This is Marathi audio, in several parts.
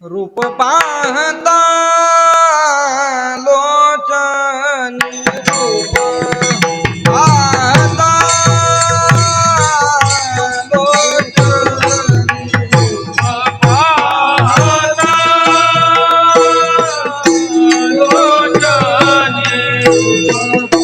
रूप पाहता लोचनी रूप पाहता लोचनी रूप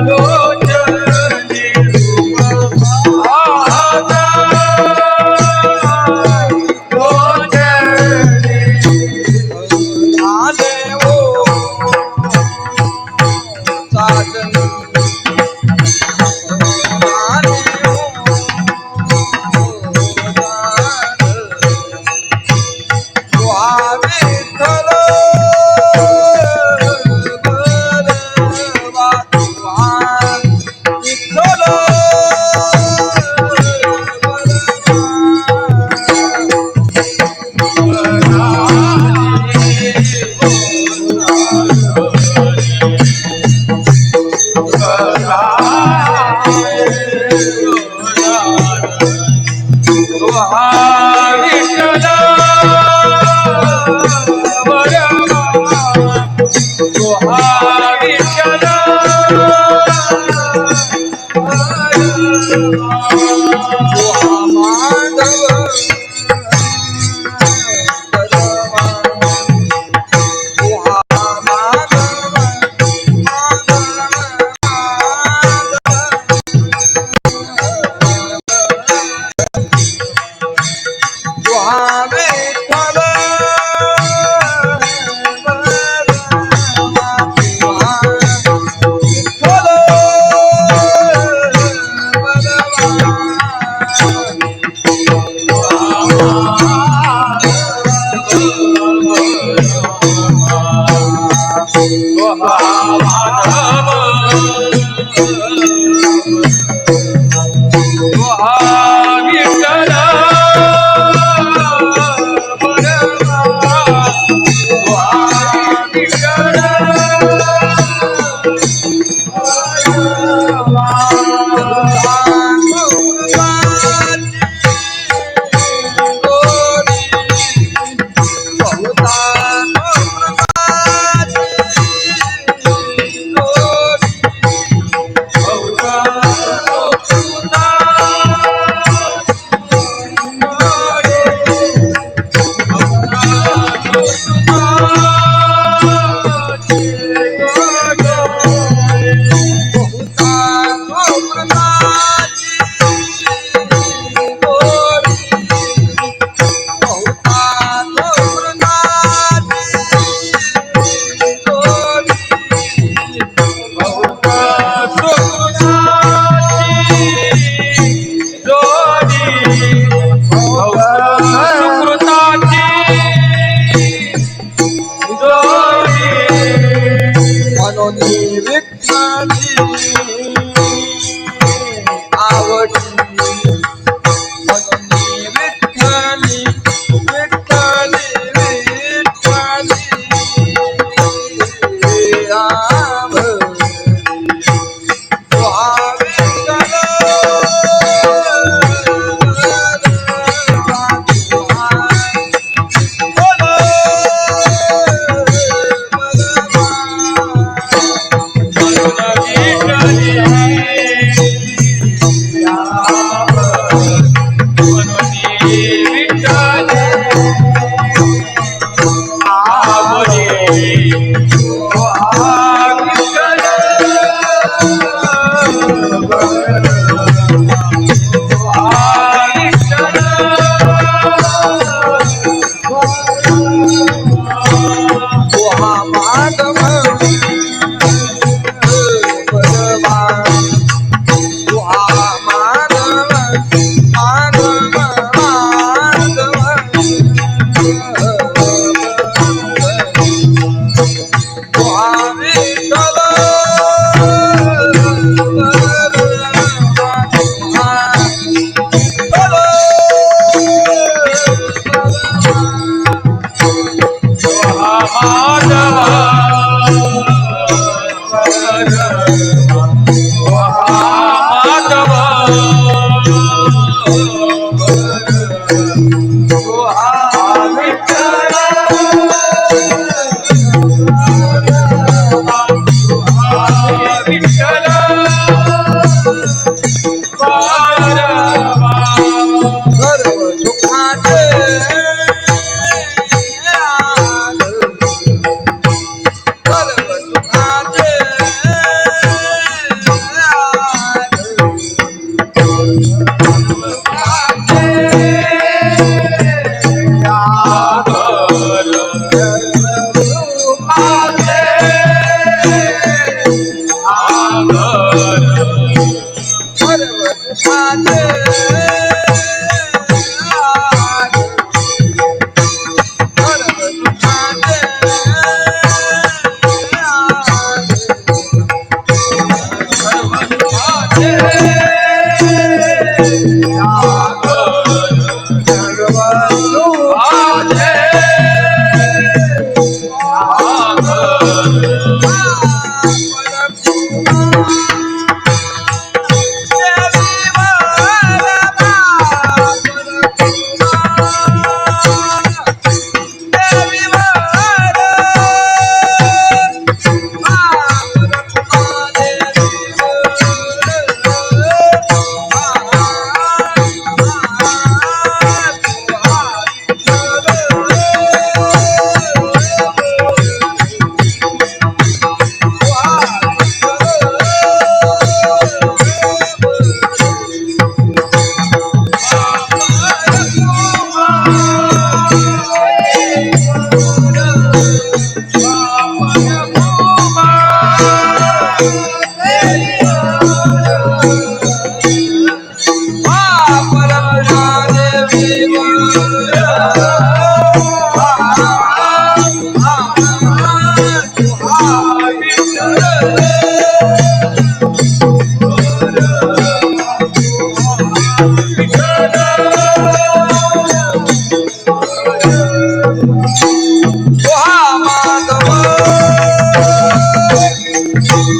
पाहता लोचनी रूप पाहता मनोनी विठ्ठली आवडी मनोनी विठ्ठली विठ्ठली विठ्ठली आवडी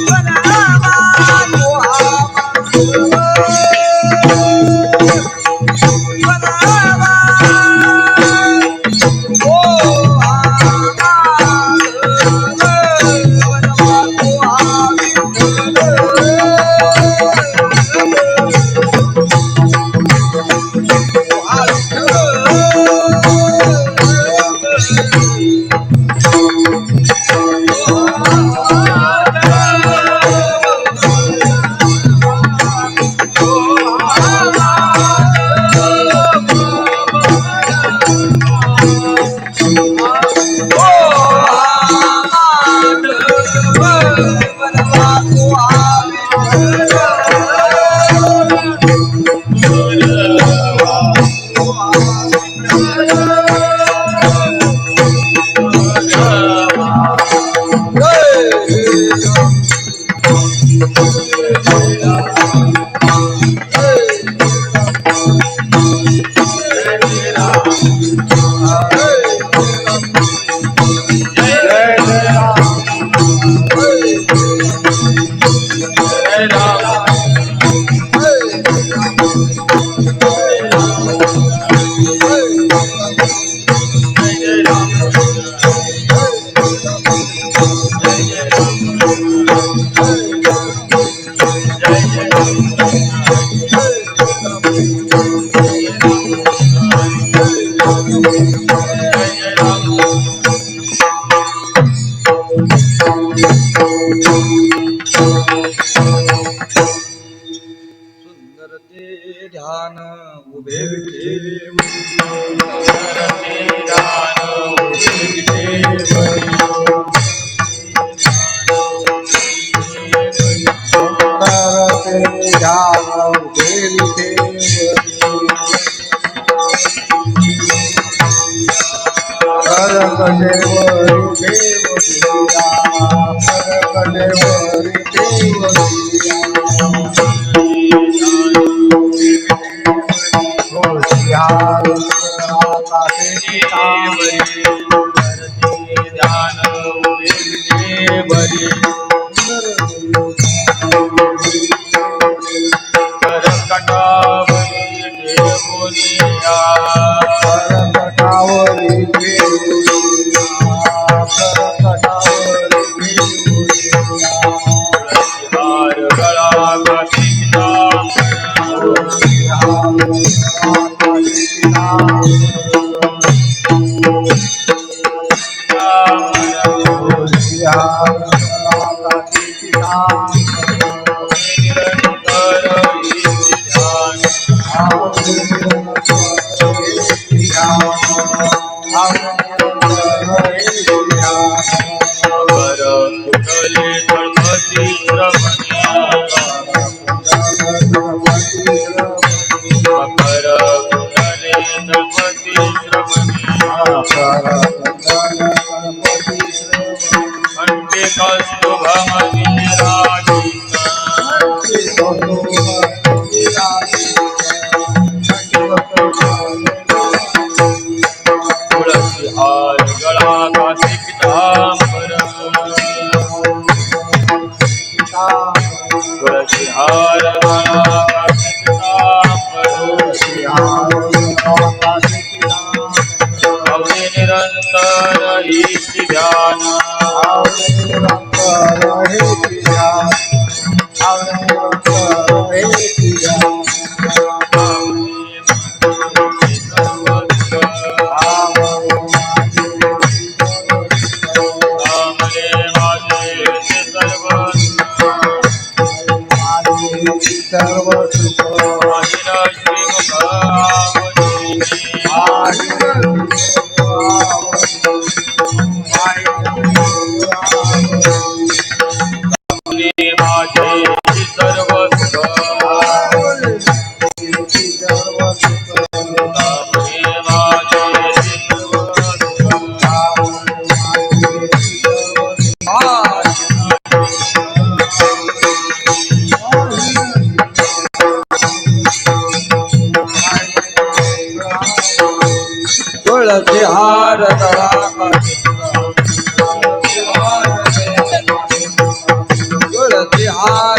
Bana सुंदर ते ध्यान उभे ठेव तुळसी हार तुळसी हार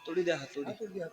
हातोडी द्या हातोडी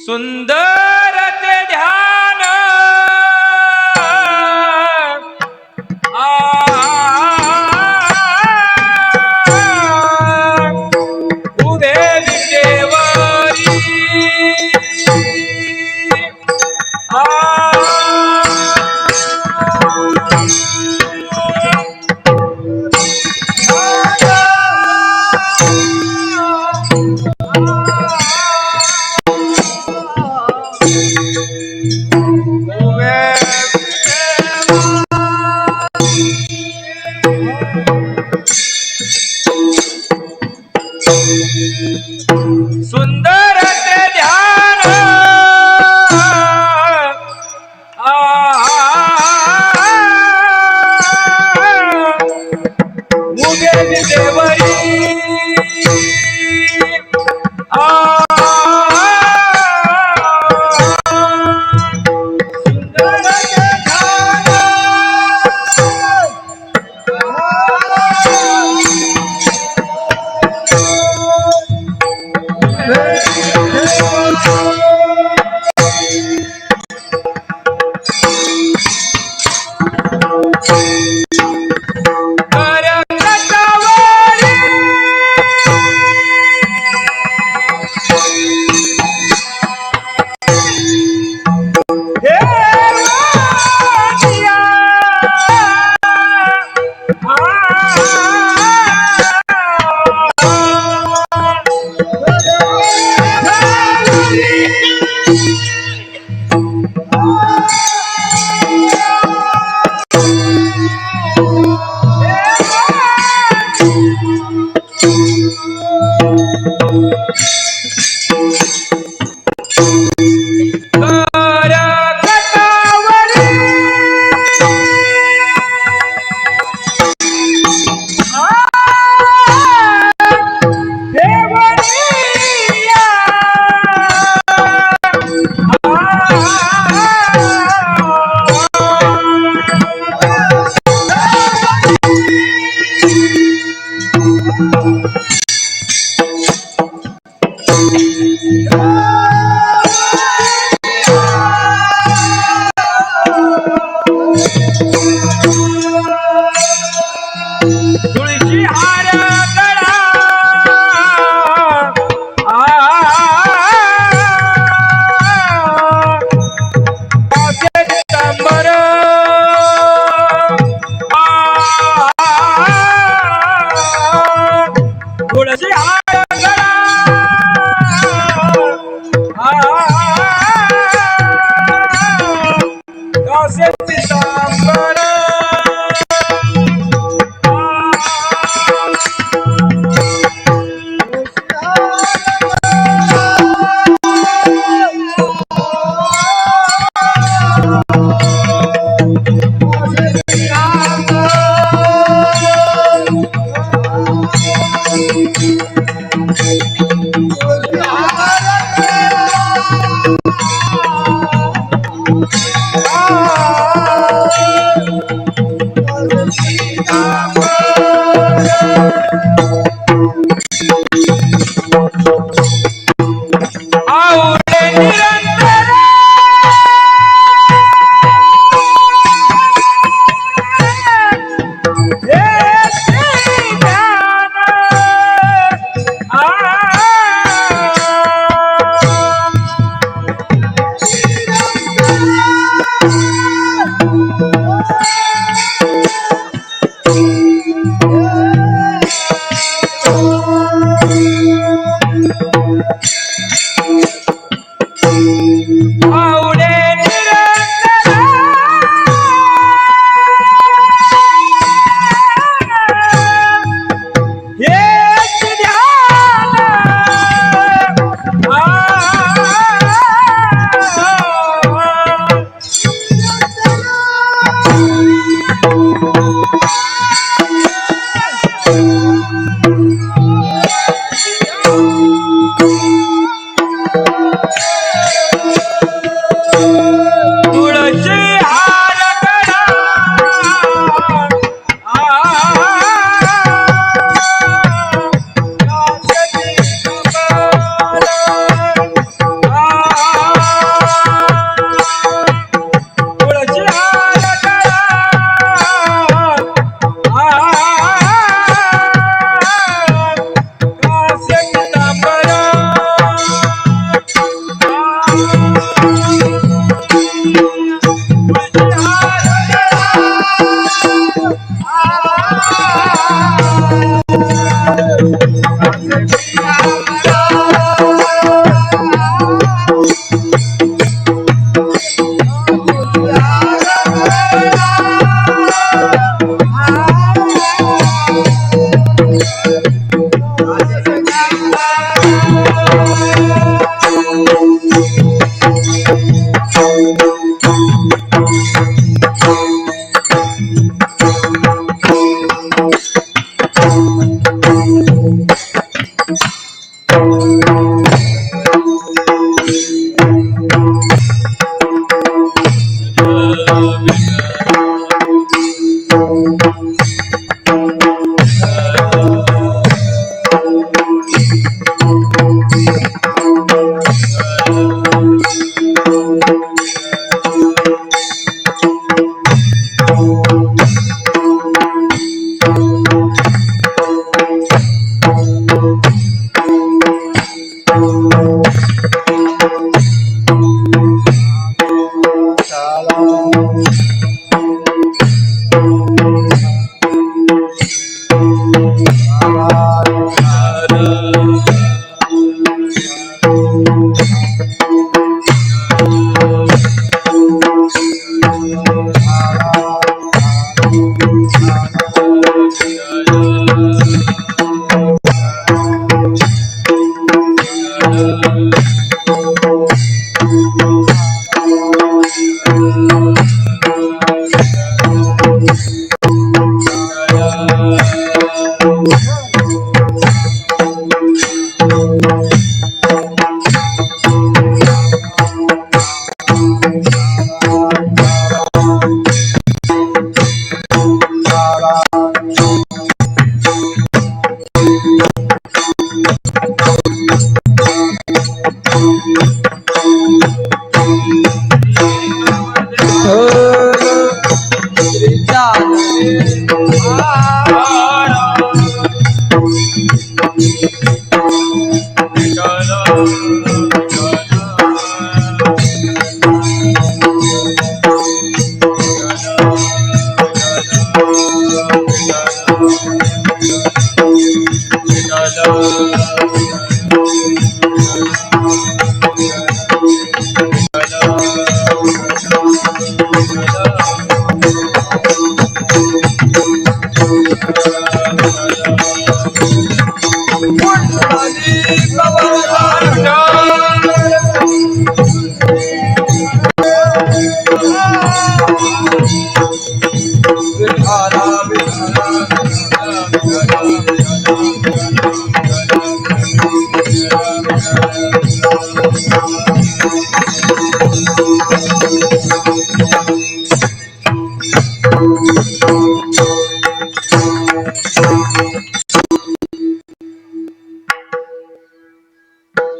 सुंदर ते ध्यान उभे विटेवरी सुंदर ते ध्यान उभे विटेवरी तुळशी हार गळा तांबर तुळशी हार गळा कासेची तांबर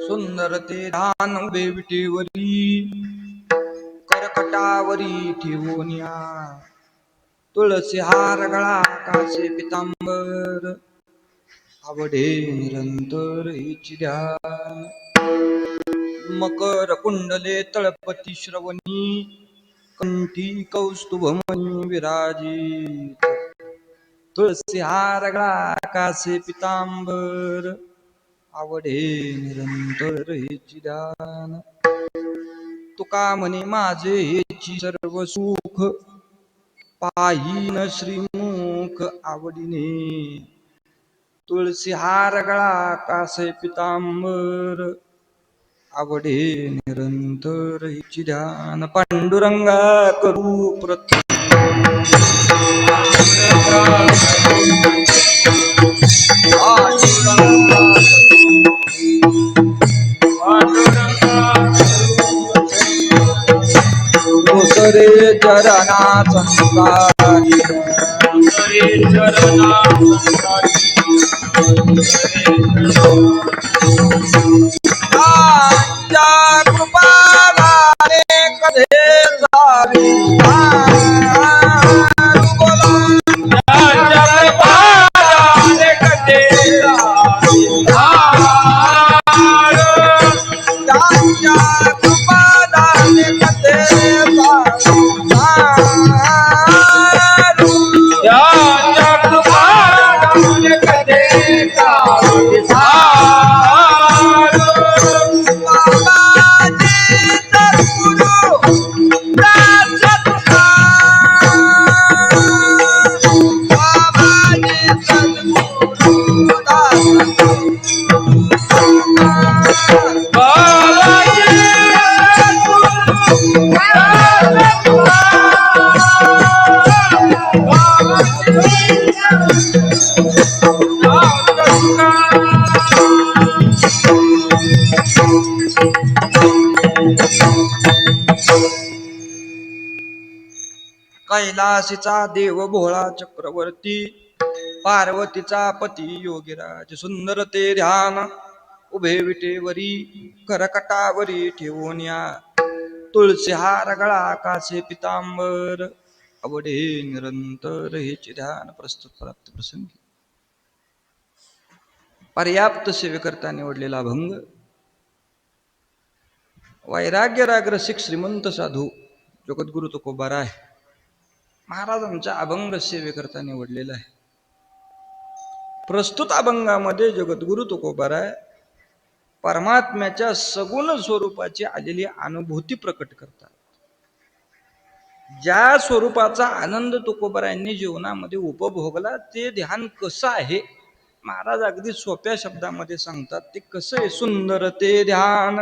सुंदर ते धान उभे विटेवरी करकटावरी ठेवूनिया तुळसी हार गळा कासे पितांबर आवडे निरंतर हिची ध्यान मकर कुंडले तळपती श्रवणी कंठी कौस्तुभमणी विराजित तुळसी हार गळा कासे पितांबर आवडे निरंतर हेची ध्यान तुका म्हणे माझे हेची सर्व सुख पाहीन श्रीमुख आवडीने तुळसी हार गळा कासे पितांबर आवडे निरंतर हिची ध्यान पांडुरंगा करू प्रथम रे चरणा संसारी कृपाने कधे सारी कैलासीचा देव भोळा चक्रवर्ती, पार्वतीचा पती योगीराज, सुंदर ते ध्यान उभे विटेवरी, करकटावरी ठेवून या तुळशी हार गळा कासे पितांबर, आवडे निरंतर हेचे ध्यान. प्रस्तुत प्राप्त प्रसंगी पर्याप्त सेवेकरता निवडलेला अभंग. वैराग्य राग रसिक श्रीमंत साधू जगद्गुरु तुकोबाराय महाराजांच्या अभंग सेवेकरता निवडलेला आहे. प्रस्तुत अभंगामध्ये जगद्गुरु तुकोबाराय परमात्म्याच्या सगुण स्वरूपाची आलेली अनुभूती प्रकट करतात. ज्या स्वरूपाचा आनंद तुकोबारायांनी जीवनामध्ये उपभोगला ते ध्यान कसं आहे महाराज अगदी सोप्या शब्दामध्ये सांगतात. ते कसं आहे? सुंदर ते ध्यान.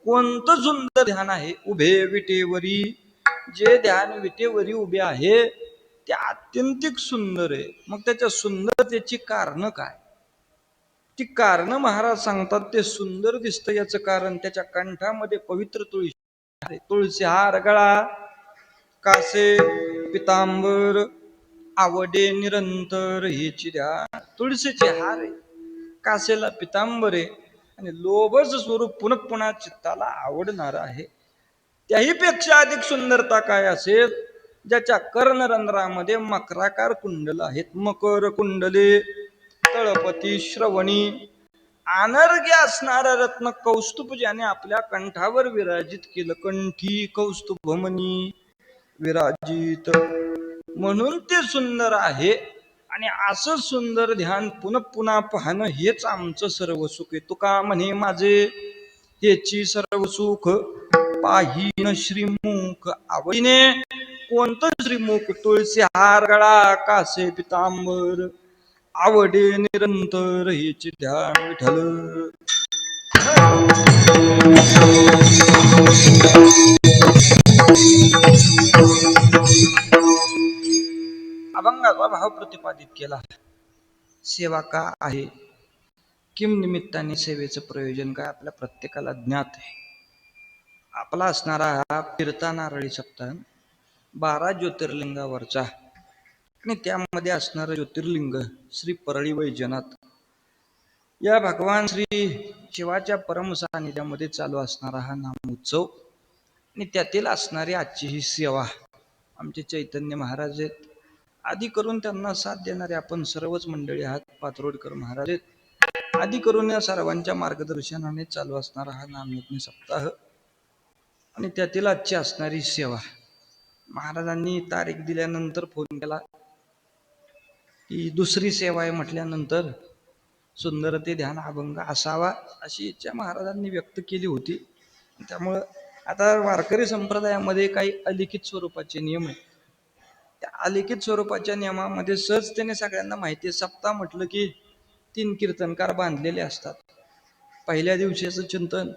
कोणतं सुंदर ध्यान आहे? उभे विटेवरी. जे ध्यान विटेवरी उभे आहे ते आत्यंतिक सुंदर आहे. मग त्याच्या सुंदरतेची कारण काय? ती कारण महाराज सांगतात. ते सुंदर दिसतं याचं कारण त्याच्या कंठामध्ये पवित्र तुळशी हार गळा कासे पितांबर, आवडे निरंतर हेची ध्यान. तुळशीचे हार आहे, कासेला पितांबर आहे आणि लोभच स्वरूप पुन्हा पुन्हा चित्ताला आवडणार आहे. त्याही पेक्षा अधिक सुंदरता काय असेल? ज्याच्या कर्णरंध्रामध्ये मकराकार कुंडल आहेत. मकर कुंडले तळपती श्रवणी, अनर्घ्य असणारा रत्न कौस्तुभ ज्याने आपल्या कंठावर विराजित केलं. कंठी कौस्तुभमणी विराजित, म्हणून ते सुंदर आहे. आणि असं सुंदर ध्यान पुन्हा पुन्हा पाहणं हेच आमचं सर्व सुख आहे. तुका म्हणे माझे हेची सर्व सुख, पाहीन श्रीमुख आवडीने. कोणतं श्रीमुख? तुळशी हार गळा कासे पितांबर, आवडे निरंतर हेचे ध्यान विठ्ठल. अभंगाचा भाव प्रतिपादित केला. सेवा का आहे? किम निमित्ताने सेवेचं प्रयोजन काय? आपल्या प्रत्येकाला ज्ञात आहे. आपला असणारा हा फिरता नारळी सप्ताह 12 ज्योतिर्लिंगावरचा आणि त्यामध्ये असणारं ज्योतिर्लिंग श्री परळी वैजनाथ या भगवान श्री शिवाच्या परम सानिध्यामध्ये चालू असणारा हा नाम उत्सव आणि त्यातील असणारी आजची ही सेवा. आमचे चैतन्य महाराज आहेत. आधी करून त्यांना साथ देणारे आपण सर्वच मंडळी आहात. पात्रोडकर महाराज आहेत. आधी करून या सर्वांच्या मार्गदर्शनाने चालू असणारा हा नामयज्ञ सप्ताह आणि त्यातील आजची असणारी सेवा. महाराजांनी तारीख दिल्यानंतर फोन केला की दुसरी सेवा आहे म्हटल्यानंतर सुंदर ते ध्यान अभंग असावा अशी इच्छा महाराजांनी व्यक्त केली होती. त्यामुळं आता वारकरी संप्रदायामध्ये काही अलिखित स्वरूपाचे नियम आहेत. त्या अलिखित स्वरूपाच्या नियमामध्ये सहजतेने सगळ्यांना माहिती आहे. सप्ताह म्हटलं की 3 कीर्तनकार बांधलेले असतात. पहिल्या दिवशीचं चिंतन,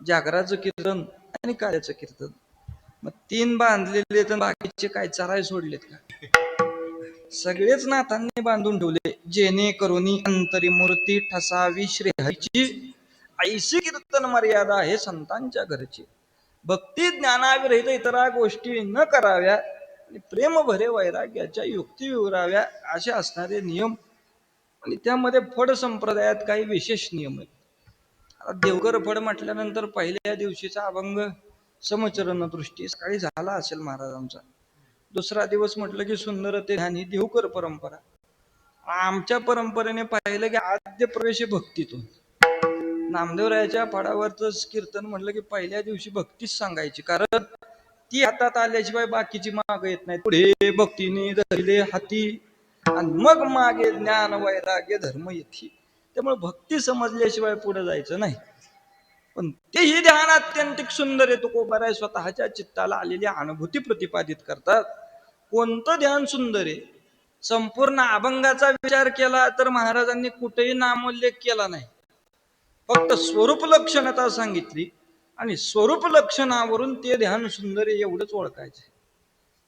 जागराचं कीर्तन आणि काळ्याचं कीर्तन. मग 3 बांधलेले तर बाकीचे काय चराय सोडलेत का? सगळेच नाथांनी बांधून ठेवले. जेणे करुणी अंतरी मूर्ती ठसावी श्रीहरीची, ऐशी कीर्तन मर्यादा आहे संतांच्या घरची. भक्ती ज्ञानाविरहित इतरा गोष्टी न कराव्या आणि प्रेम भरे वैराग्याच्या युक्ती विवराव्या असे असणारे नियम. आणि त्यामध्ये फड संप्रदायात काही विशेष नियम आहेत. आता देवघर फड म्हटल्यानंतर पहिल्या दिवशीचा अभंग समचरण दृष्टी सकाळी झाला असेल महाराजांचा. दुसरा दिवस म्हटलं की सुंदर ते ध्यान ही देवकर परंपरा. आमच्या परंपरेने पाहिलं की आद्य प्रवेश भक्तीतून. नामदेवरायाच्या फडावरच कीर्तन म्हटलं की पहिल्या दिवशी भक्तीच सांगायची, कारण ती हातात आल्याशिवाय बाकीची माग येत नाही. पुढे भक्तीने धरले हाती आणि मग मागे ज्ञान वैराग्य धर्म येते. त्यामुळे भक्ती समजल्याशिवाय पुढे जायचं नाही. पण तेही ध्यान अत्यंतिक सुंदर आहे. तुकोबाराय स्वतःच्या चित्ताला आलेली अनुभूती प्रतिपादित करतात. कोणतं ध्यान सुंदर आहे? संपूर्ण अभंगाचा विचार केला तर महाराजांनी कुठेही नामोल्लेख केला नाही. फक्त स्वरूप लक्षणता सांगितली आणि स्वरूप लक्षणावरून ते ध्यान सुंदर आहे एवढंच ओळखायचं.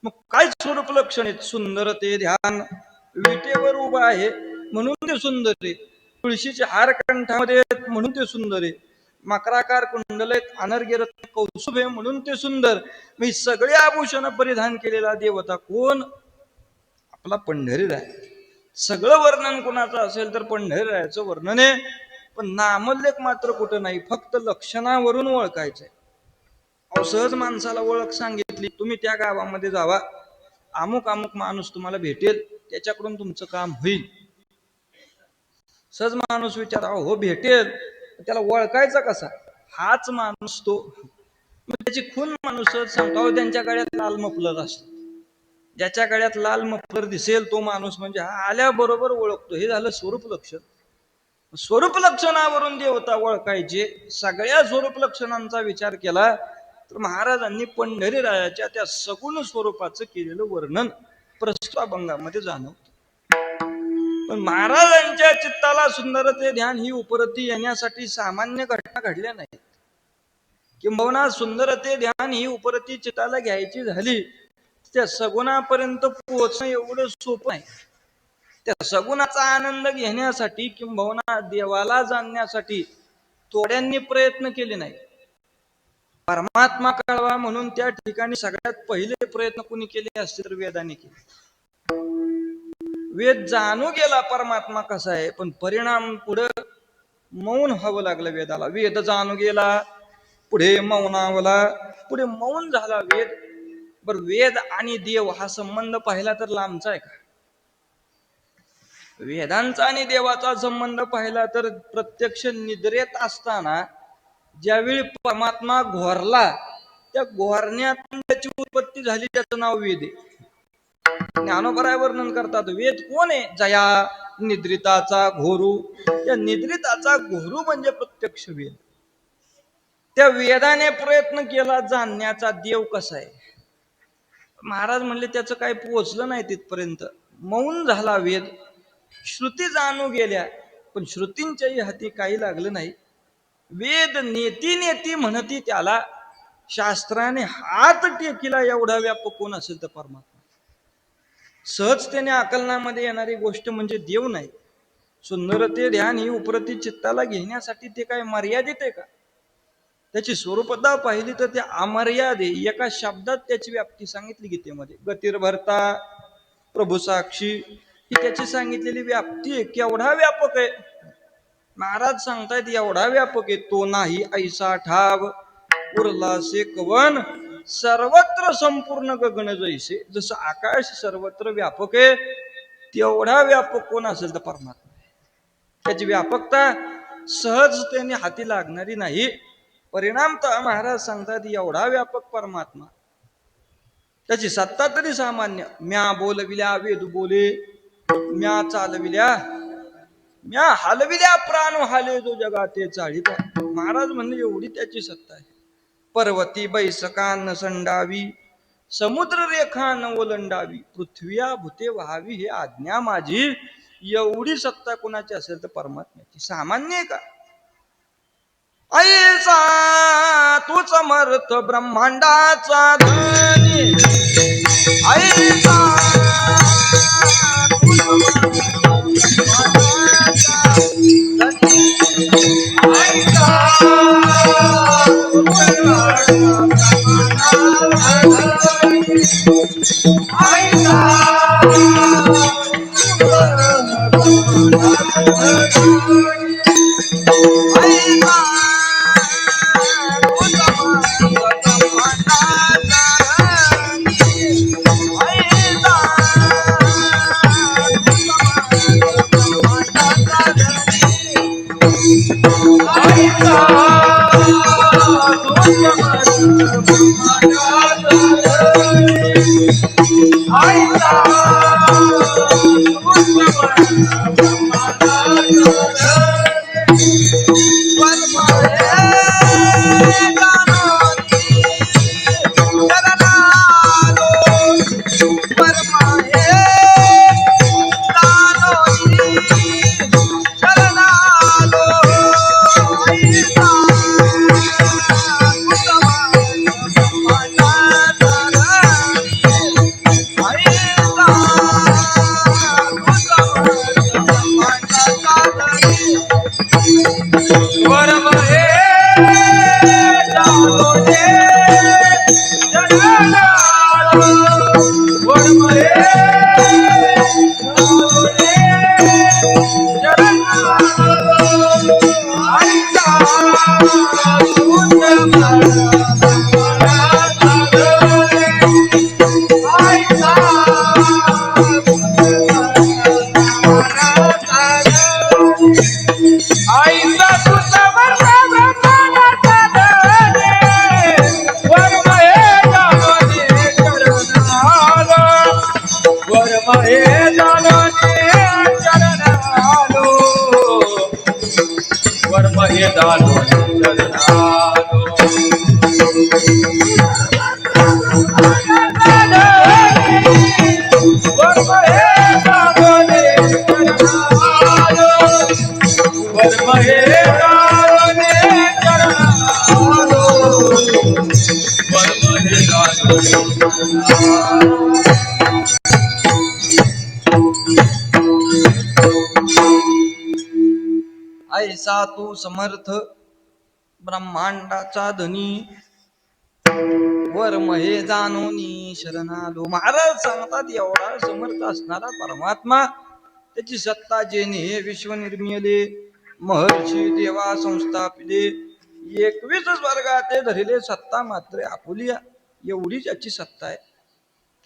मग काय स्वरूप लक्षण आहे? सुंदर ते ध्यान विटेवर उभं आहे म्हणून ते सुंदर आहे. तुळशीचे हार कंठामध्ये आहेत म्हणून ते सुंदर आहे. मकराकार कुंडल आहेत, अनर्ग्य रत्न कौस्तुभ आहे म्हणून ते सुंदर. मी सगळे आभूषण परिधान केलेला देवता कोण? आपला पंढरीराय. सगळं वर्णन कोणाचं असेल तर पंढरीरायाचं वर्णन आहे. पण नामोल्लेख मात्र कुठं नाही, फक्त लक्षणावरून ओळखायचंय. सहज माणसाला ओळख सांगितली, तुम्ही त्या गावामध्ये जावा, अमुक अमुक माणूस तुम्हाला भेटेल, त्याच्याकडून तुमचं काम होईल. सहज माणूस विचारा, हो भेटेल, त्याला ओळखायचा कसा? हाच माणूस तो. मग त्याची खून माणूस सहज सांगतो, त्यांच्या गळ्यात लाल मफलर असतो. ज्याच्या गळ्यात लाल मफलर दिसेल तो माणूस म्हणजे हा आल्याबरोबर ओळखतो. हे झालं स्वरूप लक्षण. स्वरूप लक्षणावरून देवता ओळखायचे. सगळ्या स्वरूप लक्षणांचा विचार केला तर महाराजांनी पंढरीरायाच्या त्या सगुण स्वरूपाचं केलेलं वर्णन प्रस्तुत अभंगामध्ये जाणवतं. पण महाराजांच्या चित्ताला सुंदरते ध्यान ही उपरती येण्यासाठी सामान्य घटना घडल्या नाहीत. किंबहुना सुंदरते ध्यान ही उपरती चित्ताला घ्यायची झाली, त्या सगुणापर्यंत पोहोचणं एवढं सोपं आहे. त्या सगुणाचा आनंद घेण्यासाठी किंबहुना देवाला जाणण्यासाठी थोड्यांनी प्रयत्न केले नाही. परमात्मा कळवा म्हणून त्या ठिकाणी सगळ्यात पहिले प्रयत्न कोणी केले असते तर वेदाने केले. वेद जाणू गेला परमात्मा कसा आहे, पण परिणाम पुढे मौन व्हावं लागलं वेदाला. वेद जाणू गेला, पुढे मौनावला, पुढे मौन झाला वेद. बर, वेद आणि देव हा संबंध पाहिला तर लांबचा आहे का? वेदांचा आणि देवाचा संबंध पाहिला तर प्रत्यक्ष निद्रेत असताना ज्यावेळी परमात्मा घोरला, त्या घोरण्यातून त्याची उत्पत्ती झाली, त्याचं नाव वेद आहे. ज्ञानोबराय वर्णन करतात, वेद कोण आहे? जया निद्रिताचा घोरू. त्या निद्रिताचा घोरू म्हणजे प्रत्यक्ष वेद. त्या वेदाने प्रयत्न केला जाणण्याचा देव कसा आहे. महाराज म्हणले त्याचं काही पोहोचलं नाही तिथपर्यंत. मौन झाला वेद. श्रुती जाणू गेल्या, पण श्रुतींच्याही हाती काही लागलं नाही. वेद नेती नेती म्हणती त्याला, शास्त्राने हात टेकिला एवढा व्यापक कोण असेल तर परमात्मा. सहज त्याने आकलनामध्ये येणारी गोष्ट म्हणजे देव नाही. सुंदरते ध्यान ही उपरती चित्ताला घेण्यासाठी ते काय मर्यादित आहे का? त्याची स्वरूपता पाहिली तर ते अमर्याद आहे. एका शब्दात त्याची व्याप्ती सांगितली गीतेमध्ये. गतिर्भरता प्रभू साक्षी ही त्याची सांगितलेली व्याप्ती आहे. केवढा व्यापक आहे महाराज सांगतायत, एवढा व्यापक आहे. तो नाही ऐसा ठाव उरला से कवन, सर्वत्र संपूर्ण गगन जैसे. जसं आकाश सर्वत्र व्यापक आहे, तेवढा व्यापक कोण असेल तर परमात्मा आहे. त्याची व्यापकता सहज त्याने हाती लागणारी नाही. परिणामतः महाराज सांगतात एवढा व्यापक परमात्मा, त्याची सत्ता तरी सामान्य. म्या बोलविल्या वेद बोले, म्या चालविल्या, म्या हलविल्या प्राण हाले जो जगाते चाळीत. महाराज म्हणले एवढी त्याची सत्ता आहे. पर्वती बैसकान संडावी, समुद्र रेखा न ओलंडावी, पृथ्व्या भूते व्हावी हे आज्ञा माझी. एवढी सत्ता कोणाची असेल तर परमात्म्याची. सामान्य आहे का? ऐसा तू समर्थ ब्रह्मांडाचा धनी, ऐसा ऐसा तू समर्थ ब्रह्मांडाचा धनी वर्म हे जाणोनी शरणालो. महाराज सांगतात एवढा समर्थ असणारा परमात्मा, त्याची सत्ता जेणे हे विश्व निर्मिले, महर्षी देवा संस्थापिले, 21 वर्गाते धरिले सत्ता मात्र आपुलिया. एवढी त्याची सत्ता आहे.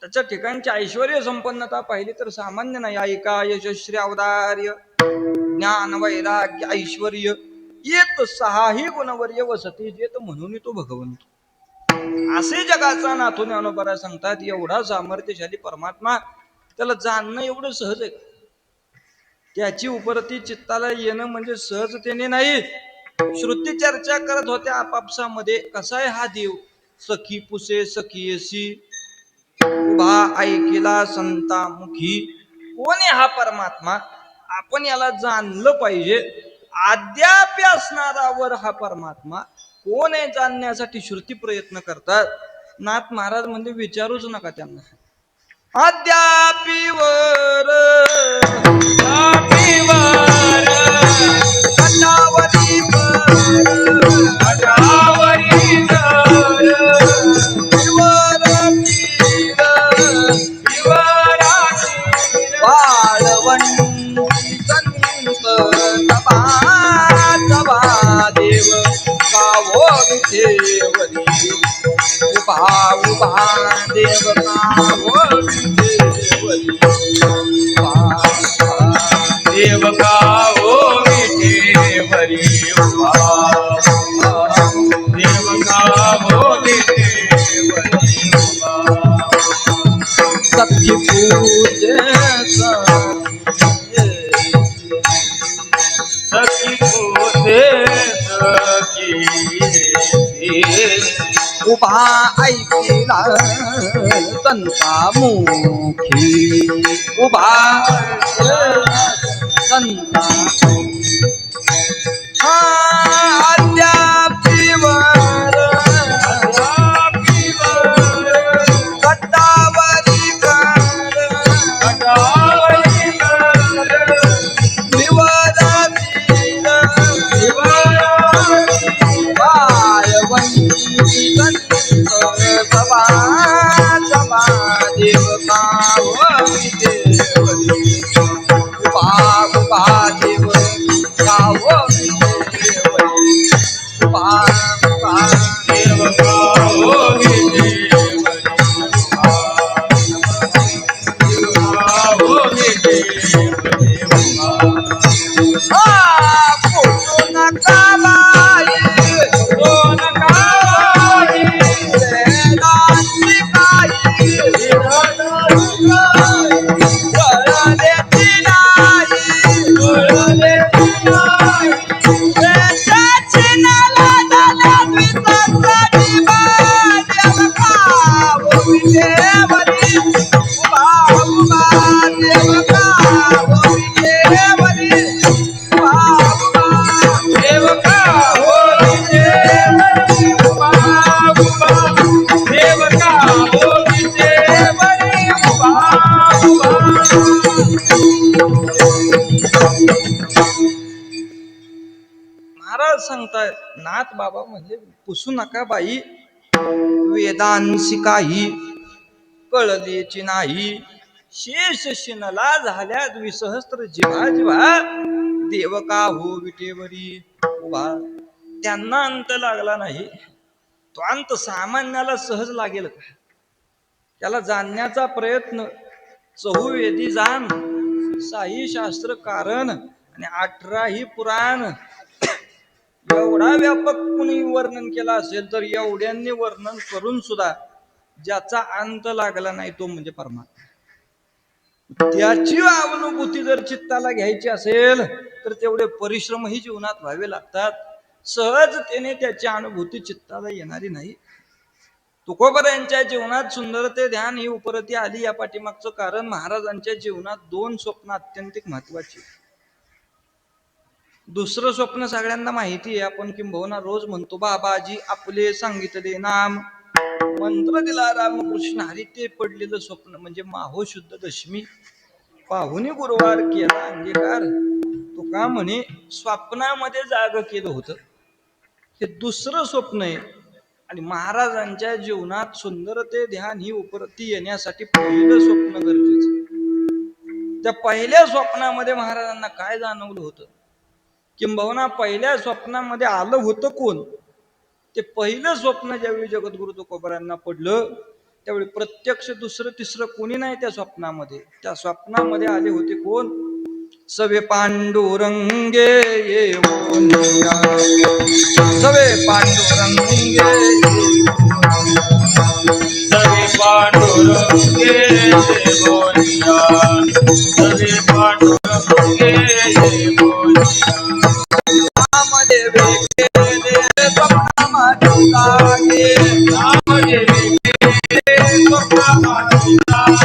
त्याच्या ठिकाणची ऐश्वर्य संपन्नता पाहिली तर सामान्य नाही. ऐका यशस्वी औदार्य ज्ञान वैराग्य ऐश्वर्य येत 6ही गुणवर्य वसती जेत म्हणून तो भगवंत. असे जगाचा नाथून ज्ञानोबा सांगतात एवढा सामर्थ्यशाली परमात्मा, त्याला जाणणं एवढं सहज आहे. त्याची उपरती चित्ताला येणं म्हणजे सहजतेने नाही. श्रुती चर्चा करत होत्या आपापसामध्ये, कसा आहे हा देव. सखी पुसे सखीयसी उभा ऐकिला संतामुखी. कोण आहे हा परमात्मा, आपण याला जाणलं पाहिजे. अद्याप असणारावर हा परमात्मा कोण आहे जाणण्यासाठी श्रुती प्रयत्न करतात. नाथ महाराज म्हणजे विचारूच नका त्यांना. अद्यापीवर देव कावो विठेवरी उभा उभा देव कावो विठेवरी देव कावो विठेवरी उभा देव कावो विठेवरी उभा सखी पूजे सखी पूजे उभा ऐकिला संतामुखी उभा संता अद्यापीवर कटावरी कर सभा सभा देव कावो विठेवरी उभा उभा देव कावो विठेवरी उभा उभा देव कावो विठेवरी कावो विठेवरी महाराज सांगतायत नाथ बाबा म्हणजे पुसू नका बाई, वेदांशी काही कळलेची नाही. शेष शिनला झाल्या द्विसहस्त्र जिव्हा जिव्हा देव का हो विटेवरी उभा. त्यांना अंत लागला नाही. तो अंत सामान्याला सहज लागेल का. त्याला जाणण्याचा प्रयत्न चहुवेदी जाण, साई शास्त्र कारण आणि 18ही पुराण एवढा व्यापक कुणी वर्णन केला असेल तर एवढ्यांनी वर्णन करून सुद्धा ज्याचा अंत लागला नाही तो म्हणजे परमात्मा. त्याची अनुभूती जर चित्ताला घ्यायची असेल तर तेवढे परिश्रमही जीवनात व्हावे लागतात. सहजतेने त्याची अनुभूती चित्ताला येणारी नाही. तुकोबरायांच्या जीवनात सुंदरते ध्यान ही उपरती आली. या पाठीमागचं कारण महाराजांच्या जीवनात दोन स्वप्न अत्यंतिक महत्वाची. दुसरं स्वप्न सगळ्यांना माहिती आहे, आपण किंबहुना रोज म्हणतो, बाबाजी आपले सांगितले नाम, मंत्र दिला रामकृष्ण हरी. ते पडलेलं स्वप्न म्हणजे माहो शुद्ध दशमी पाहुणी गुरुवार केला अंगीकार. तुका म्हणे स्वप्नामध्ये जाग केलं होतं. हे दुसरं स्वप्न आहे. आणि महाराजांच्या जीवनात सुंदरते ध्यान ही उपरती येण्यासाठी पहिलं स्वप्न गरजेचं. त्या पहिल्या स्वप्नामध्ये महाराजांना काय जाणवलं होतं, किंबहुना पहिल्या स्वप्नामध्ये आलं होतं कोण? ते पहिलं स्वप्न ज्यावेळी जगद्गुरु तुकोबारायांना पडलं त्यावेळी प्रत्यक्ष दुसरं तिसरं कोणी नाही त्या स्वप्नामध्ये. त्या स्वप्नामध्ये आले होते कोण? सवे पांडुरंगे येवोनिया, सवे पांडुरंगे, सवे पांडुरंगे येवोनिया, सवे पांडुरंगे येवोनिया. नामदेवे केले स्वप्नामध्ये जागे, नामदेवे केले स्वप्नामध्ये जागे,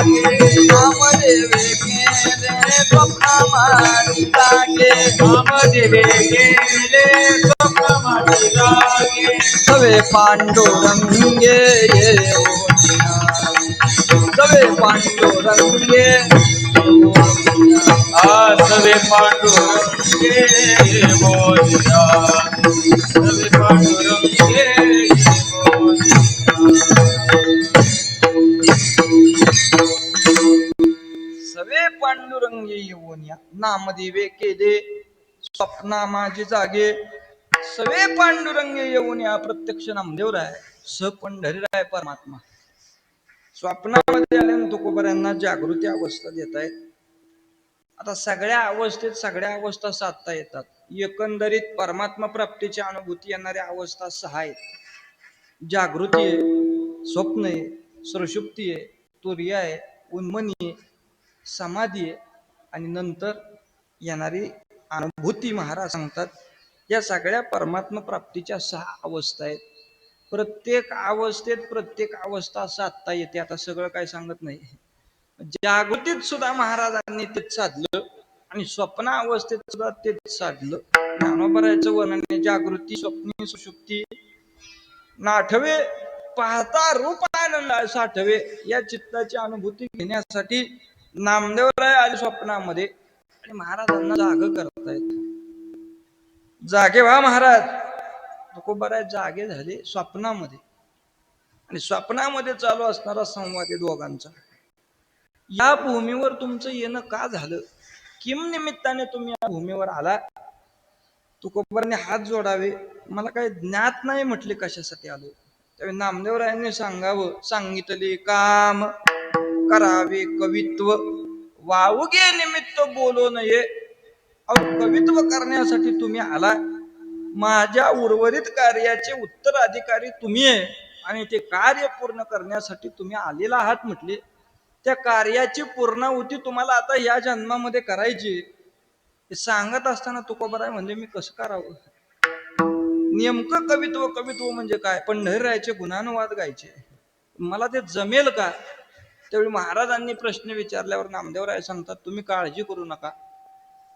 नामदेवे केले स्वप्नामध्ये जागे, नामदेवे केले स्वप्नामध्ये जागे. सवे पांडुरंगे येवोनिया, सवे पांडुरंगे येवोनिया. सवे पांडुरंगे येवोनिया, सवे पांडुरंगे येवोनिया. सवे पांडुरंगे येवोनिया, नामदेवे केले स्वप्ना माझे जागे, सवे पांडुरंगे येवोनिया. प्रत्यक्ष नामदेवराय स पंढरीराय परमात्मा स्वप्नामध्ये आल्यानं तुकोबारायांना जागृती अवस्था देत आहेत. आता सगळ्या अवस्थेत सगळ्या अवस्था साधता येतात. एकंदरीत परमात्मा प्राप्तीची अनुभूती येणाऱ्या अवस्था 6 आहेत. जागृती आहे, स्वप्न आहे, सुषुप्ती आहे, तुर्य आहे, उन्मनी आहे, समाधी आहे आणि नंतर येणारी अनुभूती. महाराज सांगतात या सगळ्या परमात्मा प्राप्तीच्या 6 अवस्था आहेत. प्रत्येक अवस्थेत प्रत्येक अवस्था साधता येते. आता सगळं काय सांगत नाही. जागृतीत सुद्धा महाराजांनी तेच साधलं आणि स्वप्न अवस्थेत सुद्धा तेच साधलं. ज्ञानोबरायचं वर्णन आहे, जागृती स्वप्नी सुषुप्ती नाठवे पाहता रूप आनंद साठवे. या चित्ताची अनुभूती घेण्यासाठी नामदेवराय आले स्वप्नामध्ये आणि महाराजांना जाग करतायत. जागे व्हा महाराज. तुकोबाराय जागे झाले स्वप्नामध्ये आणि स्वप्नामध्ये चालू असणारा संवाद आहे दोघांचा. या भूमीवर तुमचं येणं का झालं, किम निमित्ताने तुम्ही या भूमीवर आला? तुकोबारांनी हात जोडावे, मला काही ज्ञात नाही म्हटले कशासाठी आलो. त्यावेळी नामदेवरायांनी सांगितले काम करावे कवित्व, वावगे निमित्त बोलो नये. अहो कवित्व करण्यासाठी तुम्ही आला. माझ्या उर्वरित कार्याचे उत्तराधिकारी तुम्ही आहे आणि ते कार्य पूर्ण करण्यासाठी तुम्ही आलेला आहात म्हटले. त्या कार्याची पूर्णाहुती तुम्हाला आता या जन्मामध्ये करायची. हे सांगत असताना तुकोबाराय म्हणजे मी कसं करावं? नेमकं कवित्व कवित्व म्हणजे काय? पंढरीरायाचे गुणानुवाद गायचे, मला ते जमेल का? त्यावेळी महाराजांनी प्रश्न विचारल्यावर नामदेवराय सांगतात तुम्ही काळजी करू नका.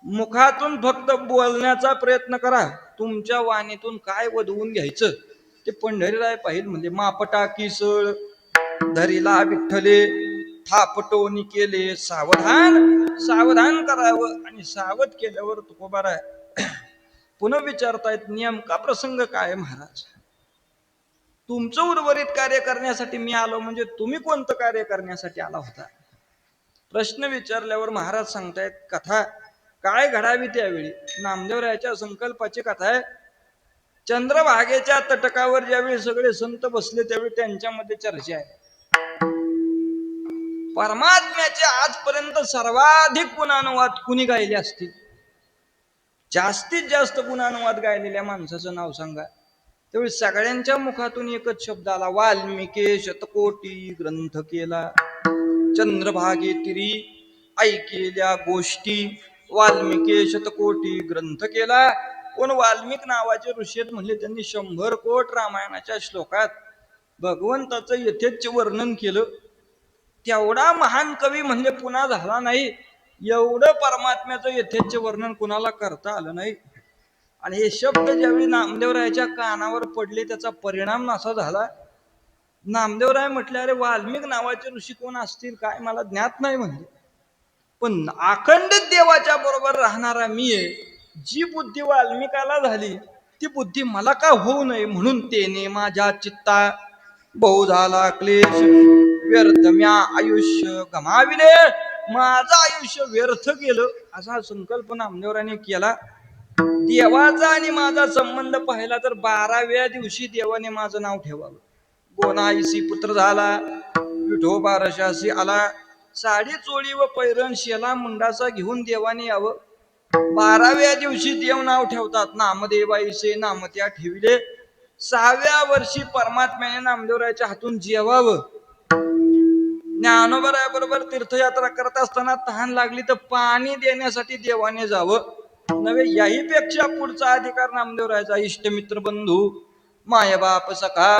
मुखातून फक्त बोलण्याचा प्रयत्न करा. तुमच्या वाणीतून काय वधवून घ्यायचं ते पंढरीराय पाहिजे. म्हणजे मापटा किसळ धरिला विठ्ठले, थापटोनी केले सावधान. सावधान करावं आणि सावध केल्यावर तुकोबाराय पुन्हा विचारतायत नेमका प्रसंग काय महाराज? तुमचं उर्वरित कार्य करण्यासाठी मी आलो म्हणजे तुम्ही कोणतं कार्य करण्यासाठी आला होता? प्रश्न विचारल्यावर महाराज सांगतायत कथा काय घडावी त्यावेळी. नामदेवरायाच्या संकल्पाची कथा आहे. चंद्रभागेच्या तटकावर ज्यावेळी सगळे संत बसले त्यावेळी त्यांच्यामध्ये चर्चा आहे. परमात्म्याचे आजपर्यंत सर्वाधिक गुणानुवाद कुणी गायले असतील? जास्तीत जास्त गुणानुवाद गायलेल्या माणसाचं नाव सांगा. त्यावेळी सगळ्यांच्या मुखातून एकच शब्द आला, वाल्मिके शतकोटी ग्रंथ केला. चंद्रभागे तिरी ऐकेल्या गोष्टी, वाल्मिके शतकोटी ग्रंथ केला. कोण वाल्मिक नावाचे ऋषी आहेत म्हणले, त्यांनी 100 कोट रामायणाच्या श्लोकात भगवंताचं यथेच्छ वर्णन केलं. तेवढा महान कवी म्हणजे पुन्हा झाला नाही. एवढं परमात्म्याचं यथेच्छ वर्णन कुणाला करता आलं नाही. आणि हे शब्द ज्यावेळी नामदेवरायाच्या कानावर पडले, त्याचा परिणाम असा झाला. नामदेवराय म्हटले, अरे वाल्मिक नावाचे ऋषी कोण असतील काय मला ज्ञात नाही म्हणले, पण अखंडित देवाच्या बरोबर राहणारा मी आहे. जी बुद्धी वाल्मिकाला झाली ती बुद्धी मला का होऊ नये, म्हणून तेने माझ्या चित्ता बहु झाला क्लेश, व्यर्थ म्या आयुष्य गमाविले, माझं आयुष्य व्यर्थ गेलं, असा संकल्प नामदेवराने केला. देवाचा आणि माझा संबंध पाहिला तर 12व्या दिवशी देवाने माझं नाव ठेवावं. गोनाईसी पुत्र झाला, विठोबा रशासी आला, साडी चोळी व पैरण शेला मुंडासा घेऊन देवाने यावं. 12व्या दिवशी देव नाव ठेवतात. नामदेवाईसे नाम त्या ठेविले. 6व्या वर्षी परमात्म्याने नामदेवरायाच्या हातून जेवावं. ज्ञानोबरायाबरोबर तीर्थयात्रा करत असताना तहान लागली तर पाणी देण्यासाठी देवाने जावं नव्हे. याही पेक्षा पुढचा अधिकार नामदेवरायाचा. इष्टमित्र बंधू माय बाप सखा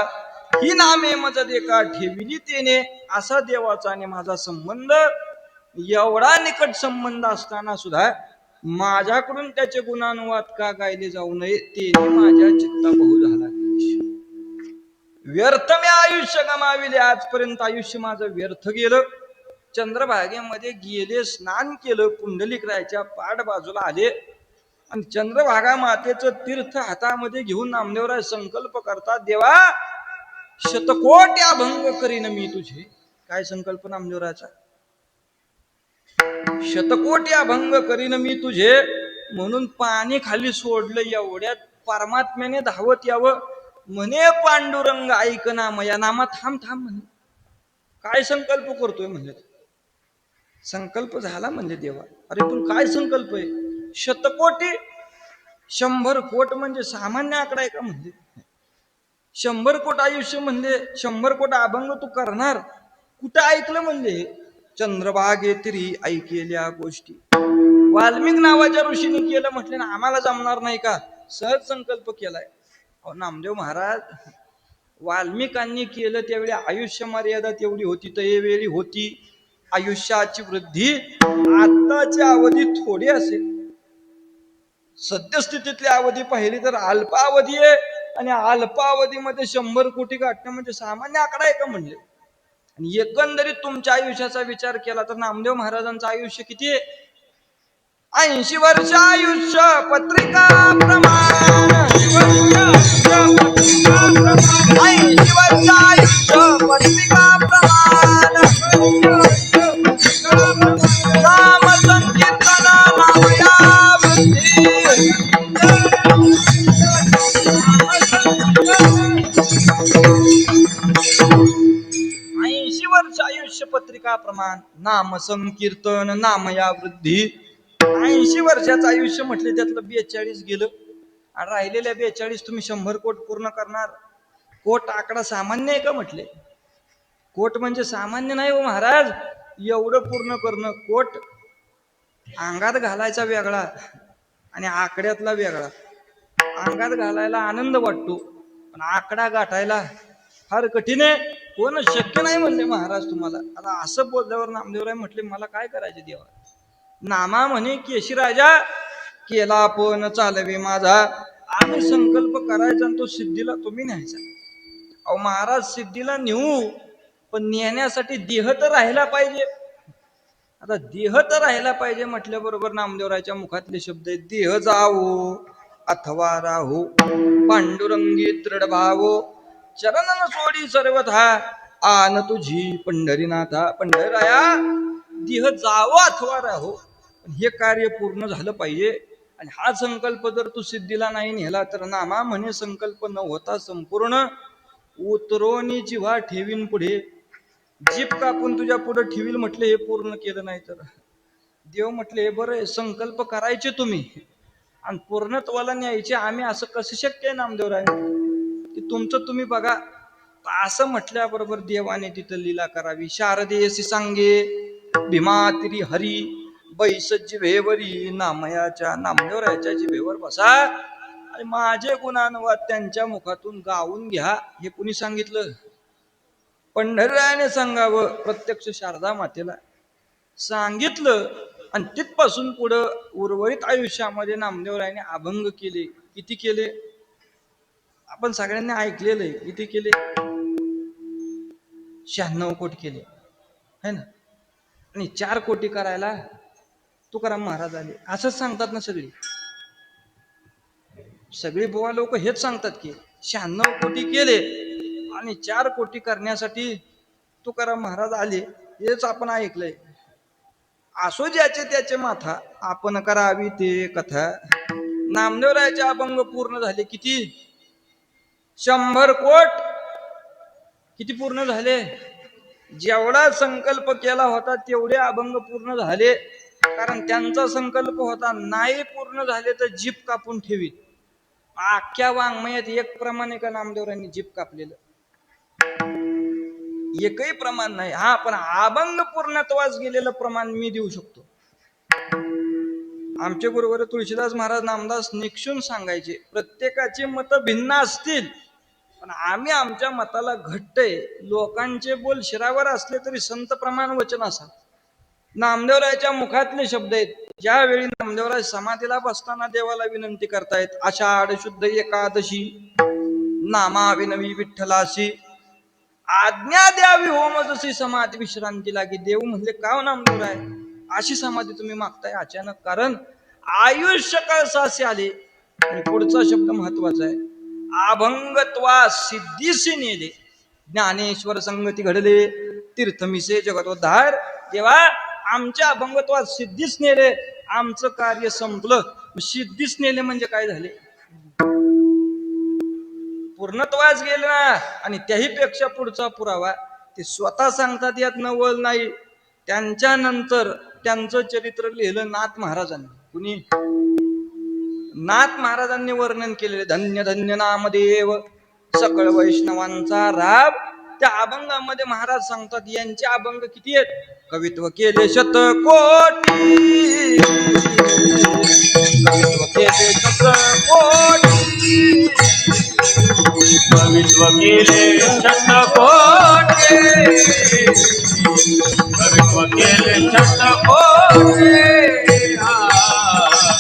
ही नामे मज देखा ठेविली तेने, असा देवाचा आणि माझा संबंध. एवढा निकट संबंध असताना सुद्धा माझ्याकडून त्याचे गुणानुवाद का गायले जाऊ नये, तेने माझ्या चित्ता बहु झाला. व्यर्थ मी आयुष्य गमाविले, आजपर्यंत आयुष्य माझं व्यर्थ गेलं. चंद्रभागेमध्ये गेले, स्नान केलं, पुंडलिक रायाच्या पाठ बाजूला आले आणि चंद्रभागा मातेचं तीर्थ हातामध्ये घेऊन नामदेवराय संकल्प करतात, देवा शतकोटी अभंग करीन मी तुझे. काय संकल्प नामदेवरायाचा? शतकोटी अभंग करीन मी तुझे. म्हणून पाणी खाली सोडलं. एवढ्यात परमात्म्याने धावत यावं. म्हणे पांडुरंग ऐक नाम या नामा, थांब थांब म्हणे. काय संकल्प करतोय म्हणले. संकल्प झाला म्हणले देवा. अरे पण काय संकल्प आहे? शतकोटी, 100 कोट म्हणजे सामान्य आकडा आहे का म्हणले. 100 कोट आयुष्य म्हणले, 100 कोट अभंग तू करणार. कुठं ऐकलं म्हणले? चंद्रभागेतरी ऐकेल्या गोष्टी. वाल्मिक नावाच्या ऋषीने केलं म्हटले ना, आम्हाला जमणार नाही का? सहज संकल्प केलाय. नामदेव महाराज, वाल्मिकांनी केलं त्यावेळी आयुष्य मर्यादा तेवढी होती, तयवेळी होती आयुष्याची वृद्धी. आताची अवधी थोडी असेल. सद्यस्थितीतली अवधी पाहिली तर अल्पावधी आहे, आणि अल्पावधीमध्ये 100 कोटी गाठणं म्हणजे सामान्य आकडा आहे का म्हणले. आणि एकंदरीत तुमच्या आयुष्याचा विचार केला तर नामदेव महाराजांचं आयुष्य किती आहे? 80 वर्ष आयुष्य पत्रिका प्रमाण. 80 वर्ष आयुष्य पत्रिका प्रमाण. नाम संकीर्तन नामया वृद्धी. 80 वर्ष आयुष्य पत्रिका प्रमाण, नाम संकीर्तन नामया वृद्धी. 80 वर्षाचं आयुष्य म्हटले, त्यातलं 42 गेलं आणि राहिलेल्या 42 तुम्ही 100 कोट पूर्ण करणार. कोट आकडा सामान्य आहे का म्हटले? कोट म्हणजे सामान्य नाही हो महाराज. एवढं पूर्ण करणं. कोट अंगात घालायचा वेगळा आणि आकड्यातला वेगळा. अंगात घालायला आनंद वाटतो, पण आकडा गाठायला फार कठीण आहे. कोण शक्य नाही म्हणले महाराज तुम्हाला. आता असं बोलल्यावर नामदेवराय म्हटले, मला काय करायचे देवा. नामा म्हणे केशी राजा केला पण चालवे माझा. आम्ही संकल्प करायचा आणि तो सिद्धीला तुम्ही न्यायचा. अहो महाराज, सिद्धीला नेऊ, पण नेण्यासाठी देह तर राहिला पाहिजे. आता देह तर राहिला पाहिजे म्हटल्याबरोबर नामदेवरायच्या मुखातले शब्द आहेत, देह जावो अथवा राहो पांडुरंगी दृढ भावो, चरणन सोडी सर्वथा आन तुझी पंढरीनाथा. पंढराया, देह जावो अथवा राहो, पण हे कार्य पूर्ण झालं पाहिजे. आणि हा संकल्प जर तू सिद्धीला नाही नेला तर नामा म्हणे संकल्प न होता संपूर्ण उतरोनी जिव्हा ठेवीन पुढे. जीप कापून तुझ्या पुढे ठेवील म्हटले, हे पूर्ण केलं नाही तर. देव म्हटले, हे बरं, संकल्प करायचे तुम्ही आणि पूर्णत्वाला न्यायचे आम्ही, असं कसं शक्य आहे नामदेवराय की तुमचं तुम्ही बघा. असं म्हटल्याबरोबर देवाने तिथं लीला करावी. शारदेसी सांगे भीमातिरी हरी बैसजी भेवरी. नामयाच्या नामदेवरायाच्या जिभेवर बसा आणि माझे गुणानुवाद त्यांच्या मुखातून गाऊन घ्या हे कुणी सांगितलं? पंढरीरायाने सांगावं, प्रत्यक्ष शारदा मातेला सांगितलं. आणि तिथपासून पुढं उर्वरित आयुष्यामध्ये नामदेवरायाने अभंग केले. किती केले? आपण सगळ्यांनी ऐकलेलं आहे. किती केले? 96 कोटी केले है ना. आणि 4 कोटी करायला तुकाराम महाराज आले असंच सांगतात ना सगळी बुवा लोक हेच सांगतात की 96 कोटी केले आणि 4 कोटी करण्यासाठी तुकाराम महाराज आले. हेच आपण ऐकलंय. असो ज्याचे त्याचे माथा आपण करावी ते कथा. नामदेवरायाचे अभंग पूर्ण झाले किती? 100 कोट. किती पूर्ण झाले? जेवढा संकल्प केला होता तेवढे अभंग पूर्ण झाले. कारण त्यांचा संकल्प होता नाही पूर्ण झाले तर जीभ कापून ठेवीत. अख्ख्या वाङ्मयात एक प्रमाण का नामदेवरायांनी जीभ कापलेलं? एकही प्रमाण नाही. हा, पण अभंग पूर्णत्वास गेलेलं प्रमाण मी देऊ शकतो. आमचे गुरुवर तुळशीदास महाराज नामदास निक्षून सांगायचे, प्रत्येकाची मत भिन्न असतील पण आम्ही आमच्या मताला घट्ट आहे. लोकांचे बोल शिरावर असले तरी संत प्रमाण वचन असा. नामदेवरायाच्या मुखातले शब्द आहेत. ज्यावेळी नामदेवराय समाधीला बसताना देवाला विनंती करतायत, आषाढ शुद्ध एकादशी नामाविनवी विठ्ठलाशी आज्ञा द्यावी होम जशी समाधी विश्रांती लागी. देव म्हणले, का हो नामदेवराय अशी समाधी तुम्ही मागताय अचानक? कारण आयुष्य कळसासे आले. आणि पुढचा शब्द महत्वाचा आहे, अभंगत्वा सिद्धीशी नेले, ज्ञानेश्वर संगती घडले, तीर्थमिसे जगतोद्धार. तेव्हा आमच्या अभंगत्वात सिद्धीच नेले, आमचं कार्य संपलं. सिद्धीच नेले म्हणजे काय झाले? पूर्णत्वाच गेले ना. आणि त्याही पेक्षा पुढचा पुरावा ते स्वतः सांगतात, यात नवल नाही. त्यांच्या नंतर त्यांचं चरित्र लिहिलं नाथ महाराजांनी. कुणी? नाथ महाराजांनी वर्णन केलेले, धन्य धन्य नामदेव सकळ वैष्णवांचा राब. त्या अभंगामध्ये महाराज सांगतात यांचे अभंग किती आहेत? कवित्व केले शतकोटी, कवित्व केले शतकोटी, कवित्व केले शतकोटी, कवित्व केले शतकोटी,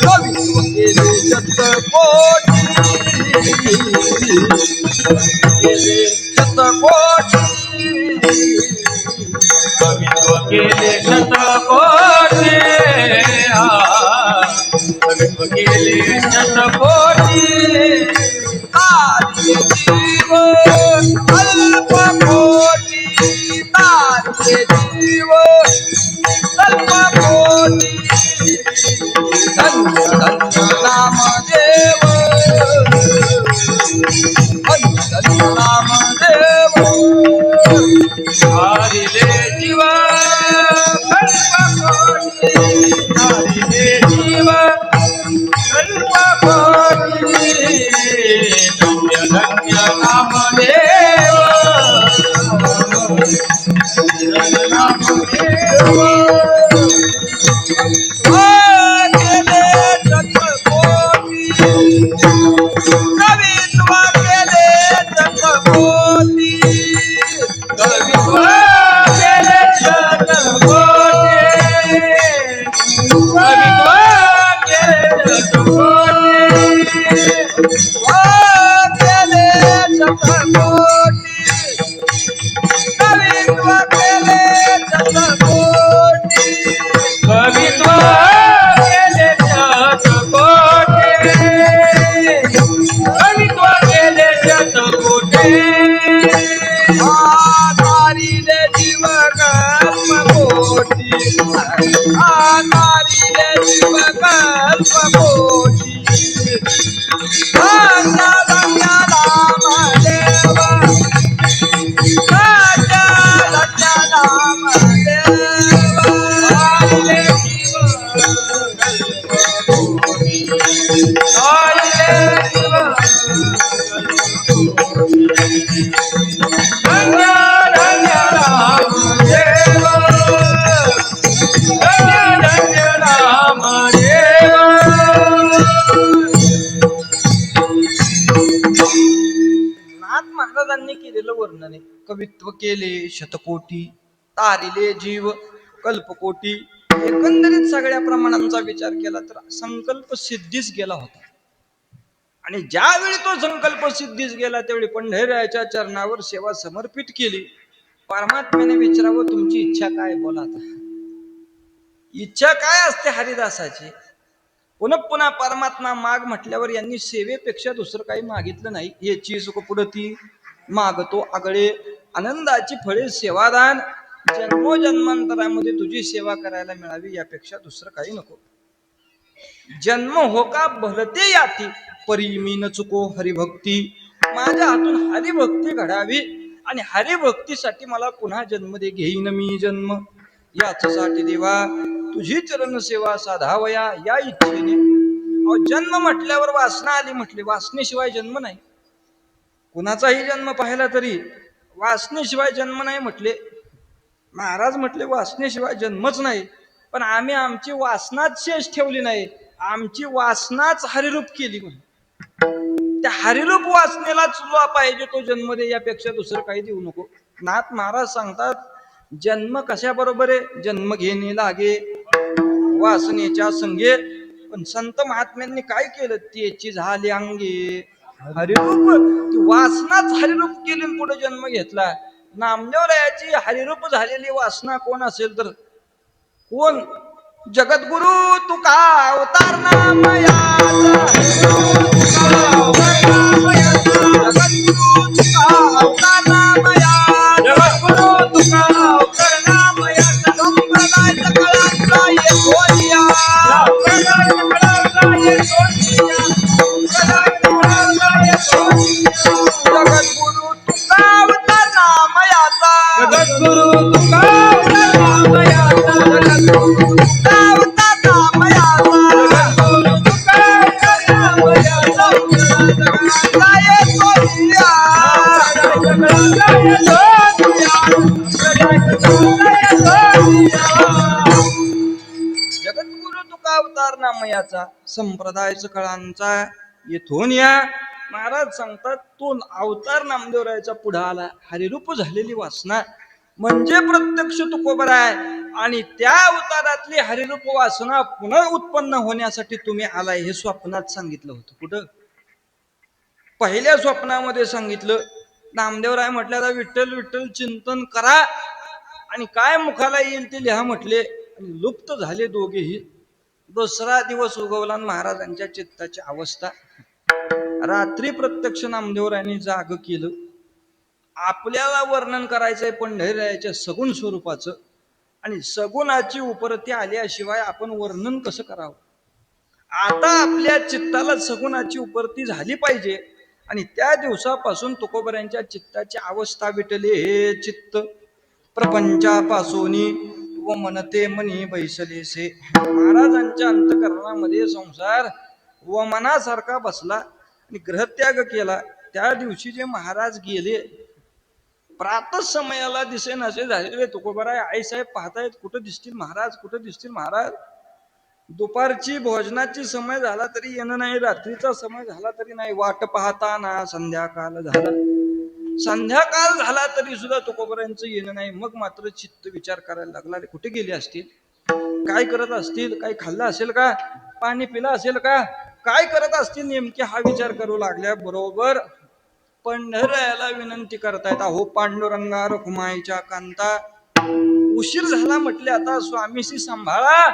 कवित्व केले शतकोटी, केले शतकोटी, कवित्व केले शतकोटी, कवित्व केले शतकोटी. तारे जीव अल्प कोटी, तारे जीव अल्प कोटी, धन्य धन्य नामदेव, धन्य धन्य नामदेव. हरिले जीवा कल्पकोटी, हरिले जीवा कल्पकोटी, धन्य धन्य नामदेव, धन्य नामदेव. केले शतकोटी, कवित्व केले शतकोटी, कवित्व केले शतकोटी, कवित्व केले शतकोटी, केले शतकोटी, कवित्व केले शतकोटी, कवित्व केले शतकोटी, कवित्व केले शतकोटी. आधारिले जीव कल्पकोटी, आधारिले जीव कल्पकोटी, धन्य धन्य नामदेव, धन्य धन्य नामदेव. हरिले जीव कल्पकोटी, हरिले जीव कल्पकोटी, महाराजांनी केलेलं वर्णन आहे. कवित्व केले शतकोटी, तारिले जीव कल्पकोटी. एकंदरीत सगळ्या प्रमाणांचा विचार केला तर संकल्प सिद्धीच गेला होता. आणि ज्यावेळी तो संकल्प सिद्धीच गेला त्यावेळी पंढरीरायाच्या चरणावर सेवा समर्पित केली. परमात्म्याने विचारावं, तुमची इच्छा काय, बोला आता. इच्छा काय असते हरिदासाची? पुन्हा पुन्हा परमात्मा माग म्हटल्यावर यांनी सेवेपेक्षा दुसरं काही मागितलं नाही. याची सुख पुढती मागतो आगळे, आनंदाची फळे सेवादान, जन्मोजन्मांतरामध्ये तुझी सेवा करायला मिळावी यापेक्षा दुसरं काही नको. जन्म हो का भरते याती, परी मी न चुको हरिभक्ती. माझ्या हातून हरिभक्ती घडावी आणि हरिभक्तीसाठी मला पुन्हा जन्म दे, घेईन मी जन्म. याच्यासाठी देवा तुझी चरण सेवा साधावया या इच्छेने. जन्म म्हटल्यावर वासना आली म्हटली, वासनेशिवाय जन्म नाही. कुणाचाही जन्म पाहिला तरी वासनेशिवाय जन्म नाही म्हटले. महाराज म्हटले वासनेशिवाय जन्मच नाही. पण आम्ही आमची वासनाच शेष ठेवली नाही, आमची वासनाच हरिरूप केली. त्या हरिरूप वासनेला तुला पाहिजे तो जन्म दे, यापेक्षा दुसरं काही देऊ नको. नाथ महाराज सांगतात, जन्म कशा बरोबर आहे? जन्म घेणे लागे वासनेच्या संगे. पण संत महात्म्यांनी काय केलं? त्याची झाली अंगे हरिरूप. ती वासनाच हरिरूप केली, पुढे जन्म घेतला. नामदेवरायाची हरिरूप झालेली वासना कोण असेल तर कोण? जगद्गुरु तुका अवतार नामयाचा, जगद्गुरु तुका अवतार नामयाचा, जगद्गुरु तुका अवतार नामयाचा, संप्रदाय सकळांचा येतोया, संप्रदाय सकळांचा येतोया, संप्रदाय सकळांचा येतोया. जगद्गुरु तुका अवतार नामयाचा, जगद्गुरु तुका अवतार नामयाचा, जगद्गुरु तुका अवतार नामयाचा, जगद्गुरु तुका अवतार नामयाचा, सकळांचा येतोया. सकळांचा येतोया, सकळांचा येतोया. जगद्गुरु तुका अवतार नामयाचा, संप्रदाय सकळांचा येथून या. महाराज सांगतात, तो अवतार नामदेवरायाचा पुढा आला. हरिरूप झालेली वासना म्हणजे प्रत्यक्ष तुकोबर आहे. आणि त्या अवतारातली हरिरूप वासना पुन्हा उत्पन्न होण्यासाठी तुम्ही आलाय हे स्वप्नात सांगितलं होतं. कुठं? पहिल्या स्वप्नामध्ये सांगितलं. नामदेवराय म्हटल्याला विठ्ठल विठ्ठल चिंतन करा आणि काय मुखाला येईल ते लिहा म्हटले. आणि लुप्त झाले दोघेही. दुसरा दिवस उगवला महाराजांच्या चित्ताची अवस्था. रात्री प्रत्यक्ष नामदेवरायांनी जाग केलं. आपल्याला वर्णन करायचंय पंढरीरायाच्या सगुण स्वरूपाचं, आणि सगुणाची उपरती आल्याशिवाय आपण वर्णन कसं करावं? आता आपल्या चित्ताला सगुणाची उपरती झाली पाहिजे. आणि त्या दिवसापासून तुकोबऱ्यांच्या चित्ताची अवस्था विटले. हे चित्त प्रपंचापासून व मनते मनी बैसलेसे. महाराजांच्या अंतकरणामध्ये संसार व मनासारखा बसला आणि ग्रहत्याग केला. त्या दिवशी जे महाराज गेले, प्रातः समयाला दिसेनासे झालेले तुकोबराय आईसाहेब पाहतायत, कुठं दिसतील महाराज, कुठं दिसतील महाराज. दुपारची भोजनाची समय झाला तरी येणं नाही, रात्रीचा समय झाला तरी नाही. वाट पाहताना संध्याकाळ झाला, संध्याकाळ झाला तरी सुद्धा तुकोबरायांचं येणं नाही. मग मात्र चित्त विचार करायला लागला, कुठे गेले असतील, काय करत असतील, काही खाल्लं असेल का, पाणी पिलं असेल का, काय करत असतील नेमके, हा विचार करू लागल्या. बरोबर पंढरीरायाला विनंती करतायत, अहो पांडुरंगा रखुमाईच्या कांता, उशीर झाला म्हटले, आता स्वामीशी सांभाळा.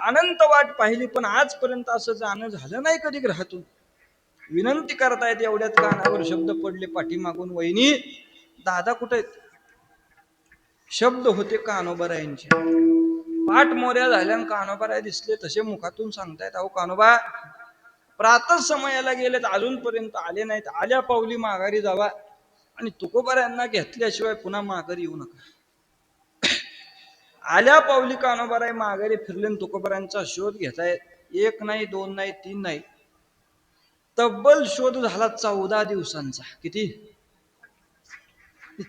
अनंत वाट पाहिली पण आजपर्यंत असं जाणं झालं नाही कधी ग्रहातून. विनंती करतायत. एवढ्यात कानावर शब्द पडले पाठीमागून, वहिनी दादा कुठे आहेत? शब्द होते कान्होबारायांचे. पाठ मोऱ्या झाल्या, कान्होबाराय दिसले. तसे मुखातून सांगतायत, अहो कान्होबा प्रातः समयाला गेलेत, अजूनपर्यंत आले नाहीत. आल्या पावली माघारी जावा आणि तुकोबारायांना घेतल्याशिवाय पुन्हा माघारी येऊ नका. आल्या पावली कान्होबाराय माघारी फिरले, तुकोबारायांचा शोध घेतायत. एक नाही, दोन नाही, तीन नाही, तब्बल शोध झाला 14 दिवसांचा. किती?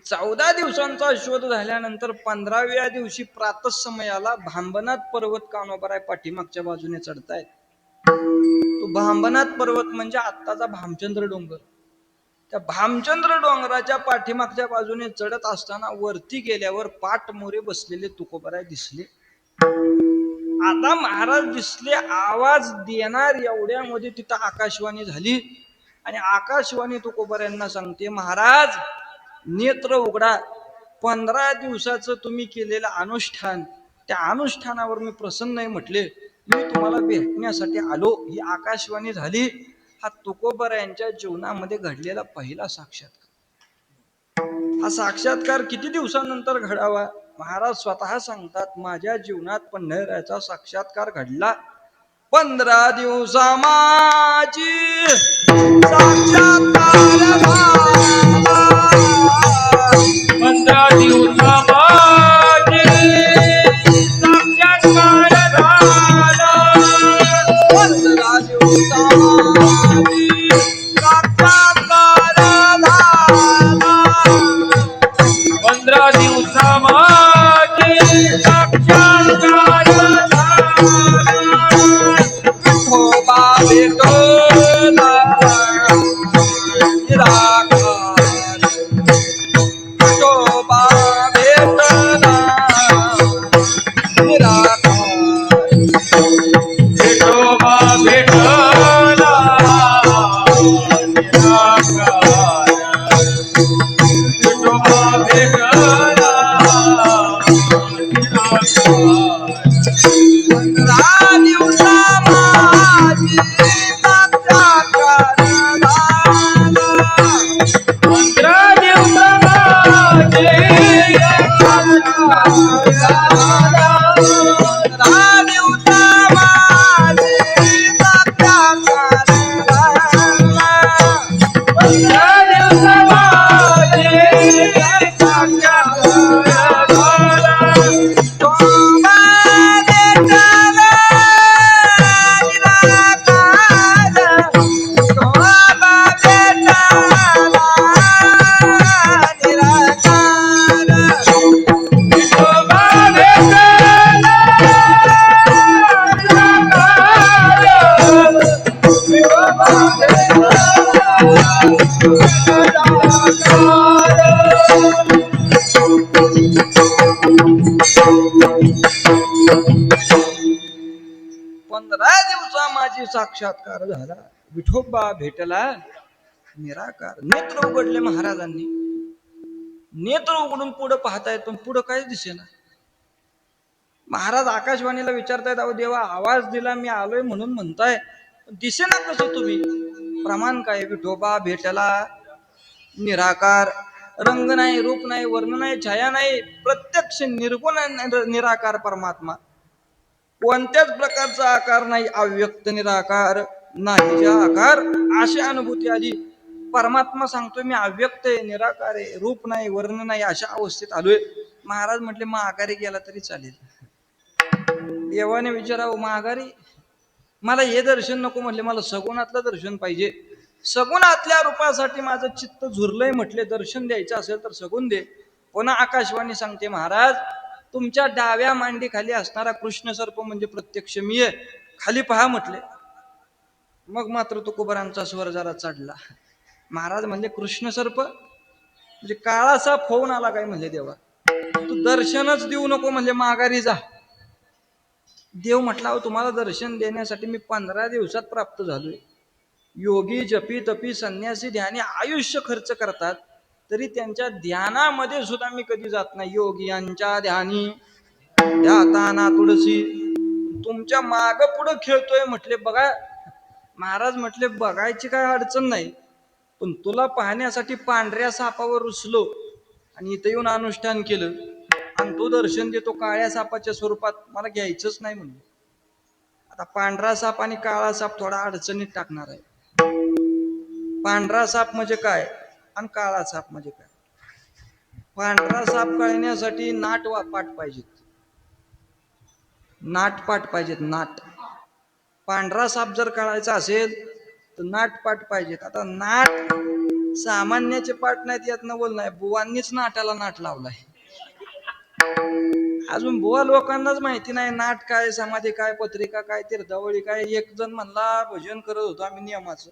14 दिवसांचा शोध झाल्यानंतर 15व्या दिवशी प्रातः समयाला भांबनाथ पर्वत कान्होबाराय पाठीमागच्या बाजूने चढतायत. तो भांबनाथ पर्वत म्हणजे आत्ताचा भामचंद्र डोंगर. त्या भामचंद्र डोंगराच्या पाठीमागच्या बाजूने चढत असताना वरती गेल्यावर पाट मोरे बसलेले तुकोबराय दिसले. आता महाराज दिसले, आवाज देणार एवढ्यामध्ये तिथं आकाशवाणी झाली आणि आकाशवाणी तुकोबऱ्यांना सांगते, महाराज नेत्र उघडा. 15 दिवसाचं तुम्ही केलेलं अनुष्ठान, त्या अनुष्ठानावर मी प्रसन्न आहे म्हटले, मी तुम्हाला भेटण्यासाठी आलो. ही आकाशवाणी झाली. हा तुकोबरायांच्या जीवनामध्ये घडलेला पहिला साक्षात्कार. हा साक्षात्कार किती दिवसानंतर घडावा? महाराज स्वतः सांगतात, माझ्या जीवनात पंढऱ्याचा साक्षात्कार घडला 15 दिवसा माझी साक्षात्कार झाला. 15 दिवसा माझे साक्षात्कार झाला. 15 दिवसा माझी साक्षात्कार झाला. 15 दिवसा माझे साक्षात्कार झाला. विठोबा भेटला निराकार. विठोबा भेटला निराकार. विठोबा भेटला निराकार. विठोबा भेटला निराकार. 15 दिवसा माझी साक्षात्कार झाला. 15 दिवसा माझे साक्षात्कार झाला. 15 दिवसा माझी साक्षात्कार झाला. 15 दिवसा माझे साक्षात्कार झाला. विठोबा भेटला निराकार. विठोबा भेटला निराकार. विठोबा भेटला निराकार. विठोबा भेटला पंधरा दिवसा माझी साक्षात्कार झाला. विठोबा भेटला निराकार. नेत्र उघडले महाराजांनी. नेत्र उघडून पुढे पाहतायत, पण पुढं काहीच दिसेना. महाराज आकाशवाणीला विचारतायत, अहो देवा, आवाज दिला, मी आलोय म्हणून म्हणताय, पण दिसेना कसं तुम्ही? प्रमाण काय? विठोबा भेटला निराकार. रंग नाही, रूप नाही, वर्ण नाही, छाया नाही, प्रत्यक्ष निर्गुण निराकार परमात्मा. कोणत्याच प्रकारचा आकार नाही, अव्यक्त निराकार, नाहीचा आकार, अशी अनुभूती आली. परमात्मा सांगतोय मी अव्यक्त आहे, निराकार आहे, रूप नाही, वर्ण नाही, अशा अवस्थेत आलोय. महाराज म्हटले माघारी गेला तरी चालेल. देवाने विचारावं, माघारी? मला हे दर्शन नको म्हटले, मला सगुणातलं दर्शन पाहिजे. सगुणातल्या रूपासाठी माझं चित्त झुरलंय म्हटले, दर्शन द्यायचं असेल तर सगुण दे. पुन्हा आकाशवाणी सांगते, महाराज तुमच्या डाव्या मांडी खाली असणारा कृष्ण सर्प म्हणजे प्रत्यक्ष मी आहे, खाली पहा म्हटले. मग मात्र तुकोबरांचा स्वर जरा चढला. महाराज म्हणजे कृष्ण सर्प म्हणजे काळा साप होऊन आला काय? म्हणजे देवा तू दर्शनच देऊ नको म्हणजे माघारी जा. देव म्हटला, अहो तुम्हाला दर्शन देण्यासाठी मी 15 दिवसात प्राप्त झालोय. योगी जपी तपी संन्यासी ध्यानी आयुष्य खर्च करतात, तरी त्यांच्या ध्यानामध्ये सुद्धा मी कधी जात नाही. योगियांच्या ध्यानी ध्याताना तुळशी. तुमच्या माग पुढं खेळतोय म्हटले. बघा महाराज म्हटले, बघायची काय अडचण नाही, पण तुला पाहण्यासाठी पांढऱ्या सापावर रुसलो आणि इथं येऊन अनुष्ठान केलं आणि तू दर्शन देतो काळ्या सापाच्या स्वरूपात, मला घ्यायचंच नाही म्हणून. आता पांढरा साप आणि काळा साप थोडा अडचणीत टाकणार आहे. पांढरा साप म्हणजे काय आणि काळा साप म्हणजे काय? पांढरा साप कळण्यासाठी पाठ पाहिजेत, नाटपाट पाहिजेत, नाट. पांढरा साप जर कळायचा असेल तर नाटपाट पाहिजेत. आता नाट सामान्याचे पाठ नाहीत, यात नवल नाही, बुवांनीच नाटाला नाट लावलाय. अजून बुवा लोकांनाच माहिती नाही नाट काय, समाधी काय, पत्रिका काय, तीर्थावळी काय. एक जण म्हणला भजन करत होतो आम्ही नियमाचं,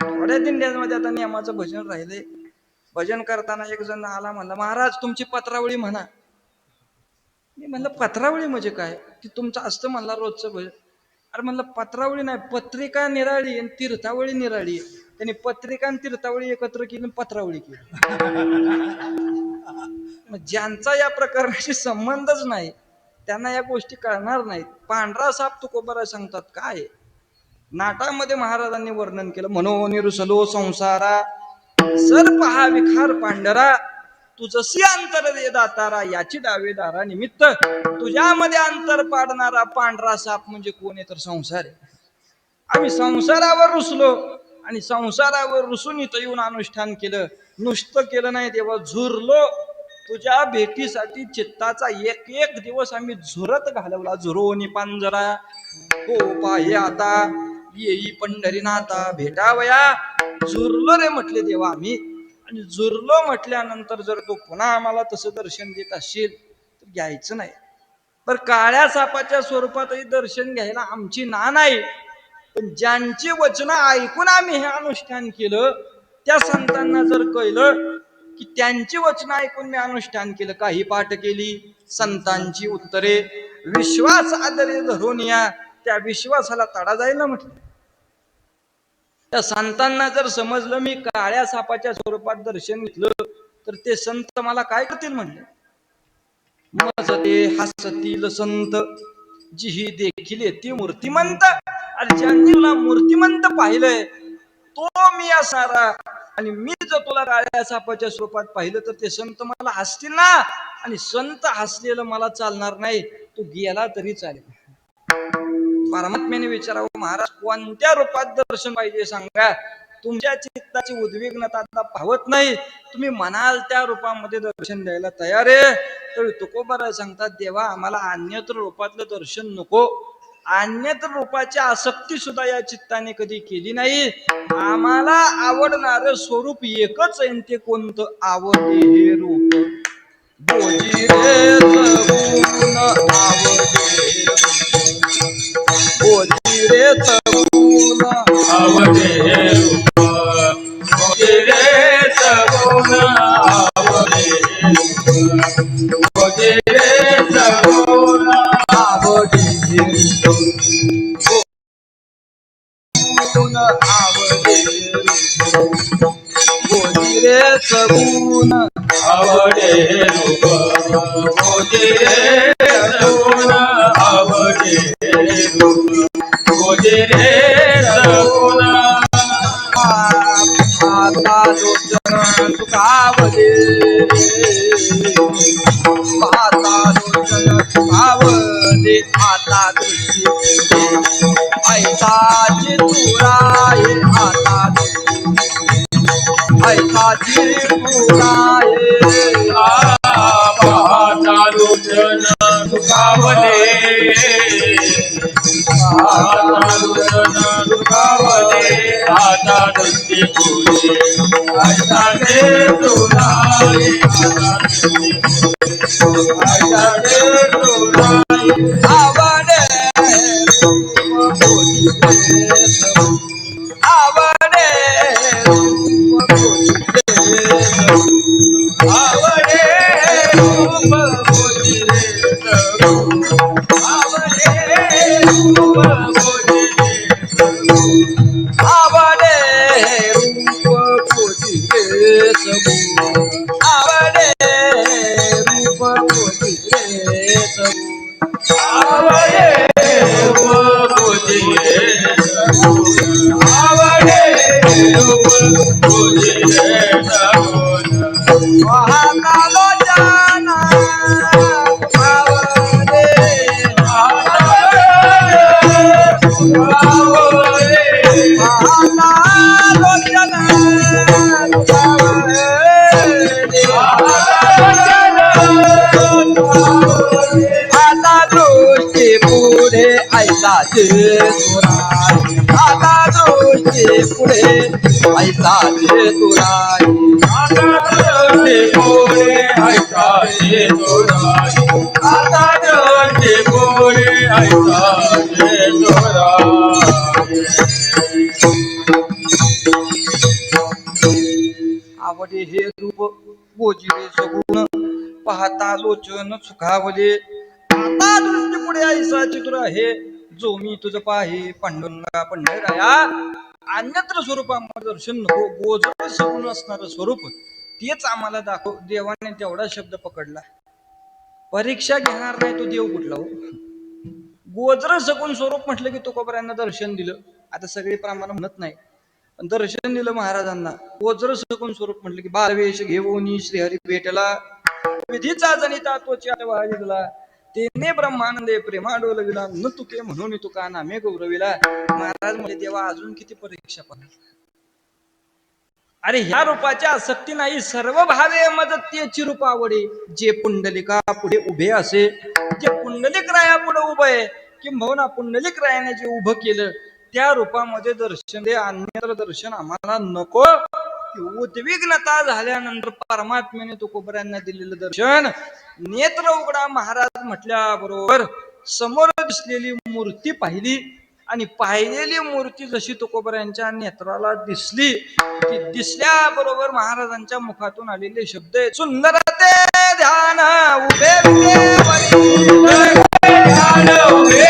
थोड्या दिंड्यांमध्ये आता नियमाचं भजन राहिले. भजन करताना एक जण आला, म्हणला महाराज तुमची पत्रावळी म्हणा. मी म्हणलं पत्रावळी म्हणजे काय? की तुमचं असतं म्हणला रोजचं भजन. अरे म्हणलं पत्रावळी नाही, पत्रिका निराळी आणि तीर्थावळी निराळी. त्यांनी पत्रिका आणि तीर्थावळी एकत्र केली, पत्रावळी केली. ज्यांचा या प्रकाराशी संबंधच नाही त्यांना या गोष्टी कळणार नाहीत. पांढरा साप तुकोबारा सांगतात काय. नाटामध्ये महाराजांनी वर्णन केलं, म्हणून निरुसलो संसारा सर्प हा विखार पांढरा, तुझसी अंतर दे दातारा, याची डावे दारा निमित्त. तुझ्यामध्ये अंतर पाडणारा पांढरा साप म्हणजे कोण आहे तर संसार आहे. आम्ही संसारावर रुसलो आणि संसारावर रुसून इथं येऊन अनुष्ठान केलं. नुसतं केलं नाही देवा, झुरलो तुझ्या भेटीसाठी. चित्ताचा एक एक दिवस आम्ही झुरत घालवला. झुरोनी पांजरा हो पाहे आता, येई पंढरीनाथा भेटावया. झुरलो रे म्हटले देवा आम्ही. आणि झुरलो म्हटल्यानंतर जर तो पुन्हा आम्हाला तसं दर्शन देत असशील तर घ्यायचं नाही. पण काळ्या सापाच्या स्वरूपातही दर्शन घ्यायला आमची ना नाही. पण ज्यांची वचनं ऐकून आम्ही हे अनुष्ठान केलं त्या संतांना जर कळलं की त्यांची वचनं ऐकून मी अनुष्ठान केलं, काही पाठ केली संतांची उत्तरे, विश्वास आदरे धरून या, त्या विश्वासाला तडा जाईल ना म्हटलं. त्या संतांना जर समजलं मी काळ्या सापाच्या स्वरूपात दर्शन घेतलं तर ते संत मला काय करतील म्हणले. मजते हसतील संत जी देखील ती मूर्तिमंत. आणि ज्यांनी तुला मूर्तिमंत पाहिलंय तो मी असणारा, आणि मी जर तुला काळ्या सापाच्या स्वरूपात पाहिलं तर ते संत मला हसतील ना. आणि संत हसलेलं मला चालणार नाही, तू गेला तरी चालेल. परमात्म्याने विचारावं, महाराज कोणत्या रूपात दर्शन पाहिजे सांगा. तुमच्या चित्ताची उद्विग्नता आता पाहत नाही, तुम्ही म्हणाल त्या रूपामध्ये दर्शन द्यायला तयार आहे. तर तुकोबारा सांगतात, देवा आम्हाला अन्यत्र रूपातलं दर्शन नको. अन्यत्र रूपाची आसक्ती सुद्धा या चित्ताने कधी केली नाही. आम्हाला आवडणारं स्वरूप एकच आहे, ते कोणतं? आवडे हे रूप बोजी रे सगुण, आवडे बोजी रे सगुण, आवडे रूप बोजी रे सगुण, आवडे रूप बोजी रे सगुण, आवडे आवडे बोजी रे सगुण, आवडे रूप बोजी रे सगुण, आवडे रूप बोजी रे सगुण. आता लोचन सुखावले, आता लोचन सुखावले, आता दृष्टी ऐकाची तुराये, आता ऐकाची तुराये. आता लोचन सुखावले, आता लोचन सुखावले, आता दृष्टी फुले, आता ते तुलाये, आता ते तुलाये. आवडे आवडे आवडे रूप बोजी रे सगुण, आवडे रूप बोजी रे सगुण, आवडे रूप बोजी रे सगुण, आवडे रूप बोजी रे सगुण, आवडे रूप बोजी रे सगुण, आवडे रूप बोजी रे सगुण. महाकालो जाना आवडे, महाकालो जाना आता दृष्टी पुढे ऐसाचे तुराई, आता दृष्टी पुढे ऐसाचे तुराई. पोळे ऐकाचे तोराई, आता जगते पोळे ऐकाचे तोराई. आवडे हे रूप गोजिरे सगुण पाहता लोचन सुखावले आता दृष्टी पुढे ऐसा चित्र आहे जो मी तुझ पाहे पांडुरंगा पंढराया अन्यत्र स्वरूपामध्ये दर्शन नको गोजर सगुण असणार स्वरूप तेच आम्हाला दाखव. देवाने तेवढा शब्द पकडला. परीक्षा घेणार नाही तो देव कुठला हो. गोजर सगुण स्वरूप म्हटलं की तुकोबऱ्यांना दर्शन दिलं. आता सगळी प्रमाण म्हणत नाही पण दर्शन दिलं महाराजांना. गोजर सगुण स्वरूप म्हटलं की बालवेश घेऊन श्रीहरी भेटला विधीचा जनिता तोची आठवला तेने ब्रह्मानंदे प्रेमा डोलविला न तुके म्हणून तुका नामे गौरविला. महाराज म्हणजे देवा अजून किती परीक्षा पण अरे ह्या रूपाच्या आसक्ती नाही सर्व भावे मज त्याची रूप आवडे जे पुंडलिका पुढे उभे असे जे पुंडलिक राया पुढे उभं आहे किंबहुना पुंडलिक रायाने जे उभं केलं त्या रूपामध्ये दर्शन दे अन्यत्र दर्शन आम्हाला नको. उद्विग्नता झाल्यानंतर परमात्म्याने तुकोबऱ्यांना दिलेलं दर्शन नेत्र उघडा महाराज म्हटल्या बरोबर समोर दिसलेली मूर्ती पाहिली आणि पाहिलेली मूर्ती जशी तुकोबऱ्यांच्या नेत्राला दिसली ती दिसल्या बरोबर महाराजांच्या मुखातून आलेले शब्द आहेत. सुंदर ते ध्यान उभे ध्यान उभे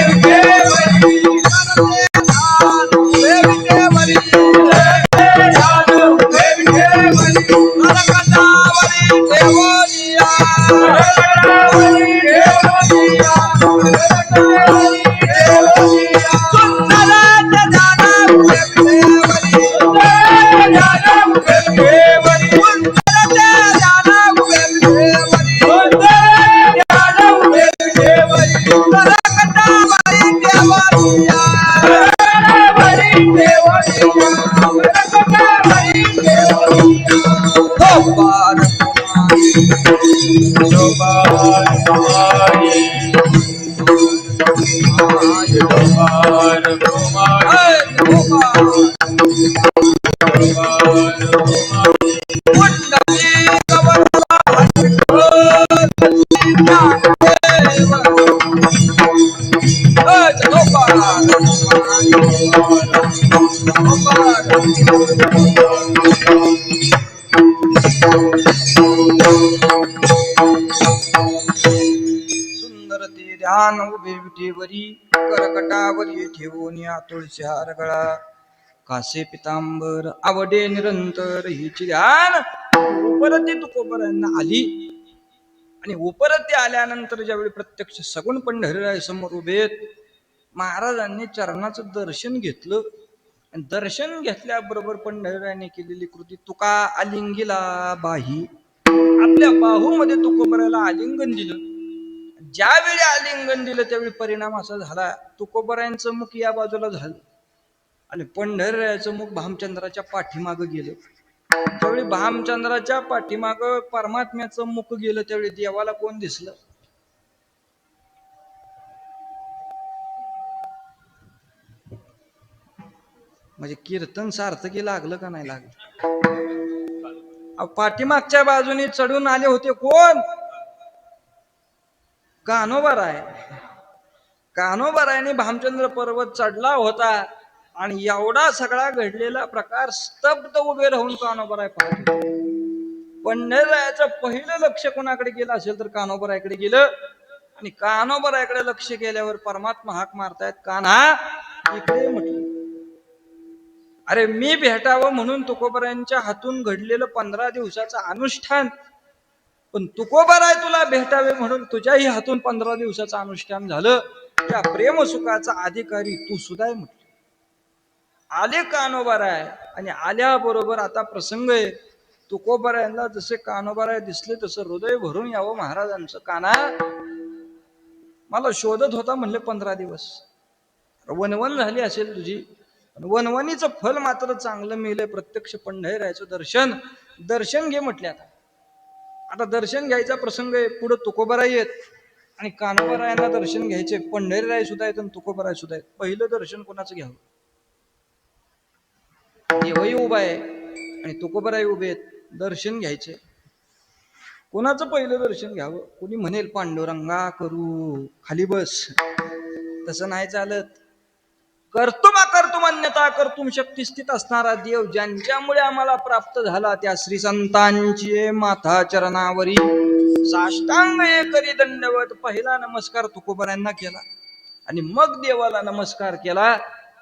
सुंदर ते ध्यान उभे विठेवरी करकटावरी ठेवून या तुळशी हार गळा कासे पितांबर आवडे निरंतर हिची ध्यान उपरती तुकोबऱ्यांना आली. आणि उपरती आल्यानंतर ज्यावेळी प्रत्यक्ष सगुण पंढरीराय समोर उभेत महाराजांनी चरणाचं दर्शन घेतलं. आणि दर्शन घेतल्याबरोबर पंढरीरायाने केलेली कृती तुका आलिंगीला बाही आपल्या बाहूमध्ये तुकोबऱ्याला आलिंगन दिलं. ज्यावेळी आलिंगन दिलं त्यावेळी परिणाम असा झाला तुकोबऱ्यांचं मुख या बाजूला झालं आणि पंढरीरायाचं मुख भामचंद्राच्या पाठीमागं गेलं. त्यावेळी भामचंद्राच्या पाठीमागं परमात्म्याचं मुख गेलं त्यावेळी देवाला कोण दिसलं? म्हणजे कीर्तन सार्थकी लागलं का नाही लागलं? पाठीमागच्या बाजूने चढून आले होते कोण? कान्होबाराय. कान्होबारायने भामचंद्र पर्वत चढला होता आणि एवढा सगळा घडलेला प्रकार स्तब्ध उभे राहून कान्होबाराय पाहतो. पंढरीरायाचं पहिलं लक्ष कोणाकडे गेलं असेल तर कान्होबारायकडे गेलं. आणि कान्होबारायकडे लक्ष गेल्यावर परमात्मा हाक मारतायत कान्हा इकडे म्हटलं. अरे मी भेटावं म्हणून तुकोबरायांच्या हातून घडलेलं 15 दिवसाचं अनुष्ठान पण तुकोबराय तुला भेटावे म्हणून तुझ्याही हातून 15 दिवसाचं अनुष्ठान झालं. त्या प्रेमसुखाचा अधिकारी तू सुद्धा आहे म्हटलं. आले कान्होबाराय आणि आल्याबरोबर आता प्रसंग आहे तुकोबरायांना जसे कान्होबाराय दिसले तसं हृदय भरून यावं महाराजांचं. कान्हा मला शोधत होता म्हणले 15 दिवस वनवन झाली असेल तुझी वनवणीचं फल मात्र चांगलं मिळलंय. प्रत्यक्ष पंढरीरायाचं दर्शन घे म्हटले. आता दर्शन घ्यायचा प्रसंग आहे. पुढे तुकोबराय येत आणि कान्होबारायांना दर्शन घ्यायचे. पंढरीराय सुद्धा आहेत आणि तुकोबराय सुद्धा आहेत. पहिलं दर्शन कोणाचं घ्यावं? देवही उभा आहे आणि तुकोबराय उभे आहेत. दर्शन घ्यायचे कोणाचं पहिलं दर्शन घ्यावं? कोणी म्हणेल पांडुरंगा करू खाली बस. तसं नाही चालत. कर्तुम अकर्तुम अन्यथा कर्तुम शक्ती स्थित असणारा देव ज्यांच्यामुळे आम्हाला प्राप्त झाला त्या श्री संतांची माथा चरणावरी साष्टांग करी दंडवत पहिला नमस्कार तुकोबरांना केला आणि मग देवाला नमस्कार केला.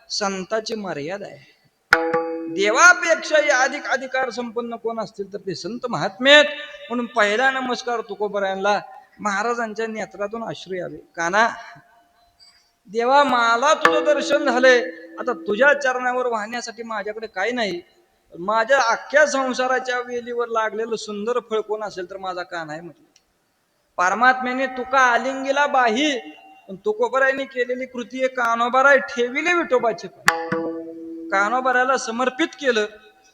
संताची मर्यादा आहे. देवापेक्षाही अधिक अधिकार संपन्न कोण असतील तर ते संत महात्मे आहेत. म्हणून पहिला नमस्कार तुकोबरायांना. महाराजांच्या नेत्रातून अश्रू यावे. काना देवा मला तुझं दर्शन झालंय, आता तुझ्या चरणावर वाहण्यासाठी माझ्याकडे काही नाही. माझ्या अख्ख्या संसाराच्या वेलीवर लागलेलं सुंदर फळ कोण असेल तर माझा कान आहे म्हटलं. परमात्म्याने तुका आलिंगीला बाही, पण तुकोबरायांनी केलेली कृती आहे कानोबराय ठेविले विठोबाचे पाय. कानोबराला समर्पित केलं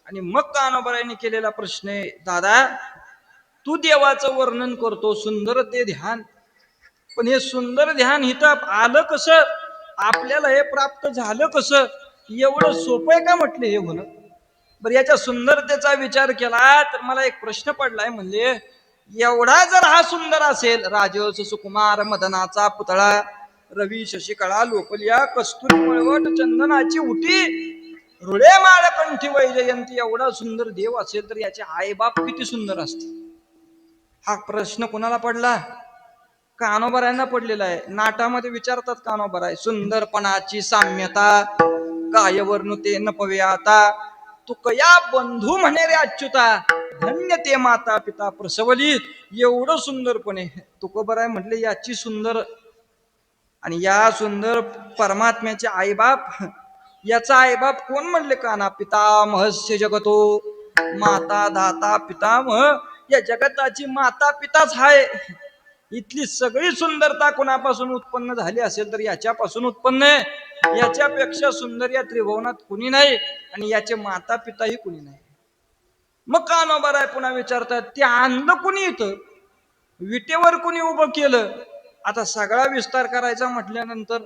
आणि मग कानोबरायांनी केलेला प्रश्न आहे, दादा तू देवाचं वर्णन करतो सुंदर ते ध्यान, पण हे सुंदर ध्यान इथं आलं कसं, आपल्याला हे प्राप्त झालं कसं, एवढं सोपं आहे का म्हटले हे होणं. बरं याच्या सुंदरतेचा विचार केला तर मला एक प्रश्न पडलाय. म्हणजे एवढा जर हा सुंदर असेल, राजस सुकुमार मदनाचा पुतळा, रवी शशिकळा लोकलिया कस्तुरी मळवट चंदनाची उटी, रुळे माळकंठी वैजयंती, एवढा सुंदर देव असेल तर याचे आईबाप किती सुंदर असतील. हा प्रश्न कोणाला पडला? कानोबरायांना पडलेला आहे. नाटामध्ये विचारतात कानोबराय, सुंदरपणाची साम्यता कायवर्ण ते नपवे आता, तू कया बंधू म्हणे रे अच्युता, धन्य ते माता पिता प्रसवली. एवढं सुंदरपणे तुकोबराय म्हटले याची सुंदर आणि या सुंदर परमात्म्याचे आईबाप, याचा आईबाप कोण म्हणले काना? पितामहस्य जगतो, माता दाता पितामह, या जगताची माता पिताच आहे. इथली सगळी सुंदरता कोणापासून उत्पन्न झाली असेल तर याच्यापासून उत्पन्न आहे. याच्यापेक्षा सुंदर या त्रिभुवनात कुणी नाही आणि याचे माता पिताही कुणी नाही. मग कानोबराय पुन्हा विचारतात, ते आणलं कुणी इथं, विटेवर कुणी उभं केलं? आता सगळा विस्तार करायचा म्हटल्यानंतर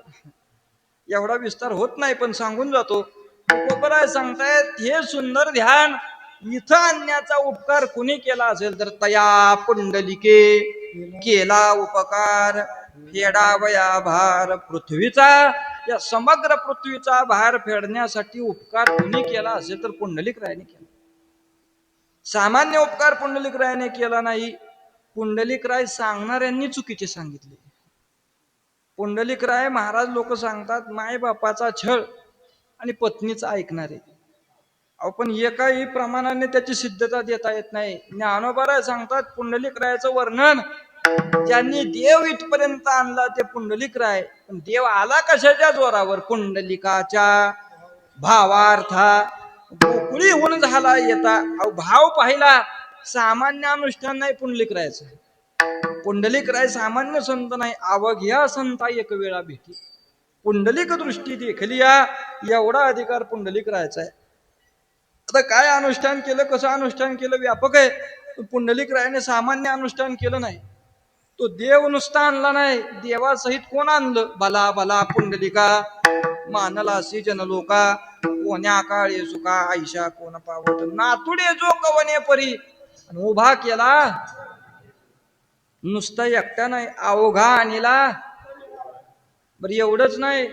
एवढा विस्तार होत नाही, पण सांगून जातो. तुकोबराय सांगतायत, हे सुंदर ध्यान इथं आणण्याचा उपकार कुणी केला असेल तर तया पुंडलिके केला उपकार, फेडावया भार पृथ्वीचा, या समग्र पृथ्वीचा भार फेडण्यासाठी उपकार कुणी केला असेल तर पुंडलिक रायाने केला. सामान्य उपकार पुंडलिक रायाने केला नाही. पुंडलिक राय सांगणाऱ्यांनी चुकीचे सांगितले. पुंडलिक राय महाराज लोक सांगतात माय बापाचा छळ आणि पत्नीचा ऐकणारे, पण एकाही प्रमाणाने त्याची सिद्धता देता येत नाही. ज्ञानोबा सांगतात पुंडलिक रायाचं वर्णन, ज्यांनी देव इथपर्यंत आणला ते पुंडलिक राय, पण देव आला कशाच्या जोरावर? पुंडलिकाच्या भावार्था गोकुळी होऊन झाला येता. भाव पाहिला, सामान्य अनुष्ठान नाही पुंडलिक रायाचं. पुंडलिक राय सामान्य संत नाही, अवघ्या संता एक वेळा भेटी, पुंडलिक दृष्टी देखली या, एवढा अधिकार पुंडलिक रायाचा आहे. आता काय अनुष्ठान केलं, कसं अनुष्ठान केलं व्यापक आहे. पुंडलिक रायाने सामान्य अनुष्ठान केलं नाही. तो देव नुसता आणला नाही, देवासहित कोण आणलं? भला भला पुंडलिका मानलासी जनलोका, कोण्या काळे सुका आयशा कोण पावत, नातुडे जो कवने परी, उभा केला. नुसता एकटा नाही, अवघा आणला. बरं एवढंच नाही,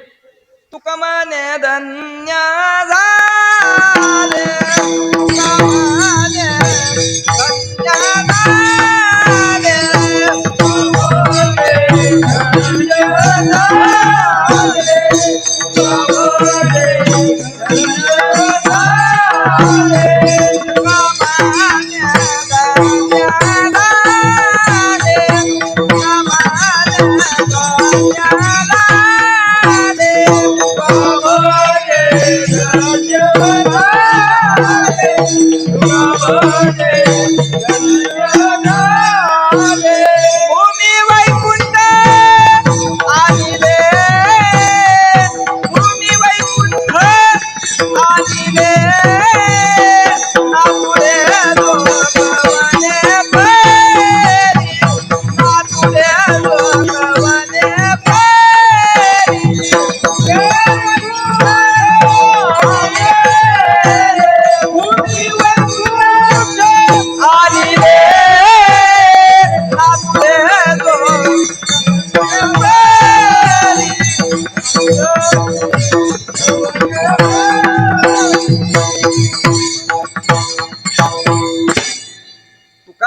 तुका म्हणे धन्य झाले, तुका म्हणे धन्य झाले, Oh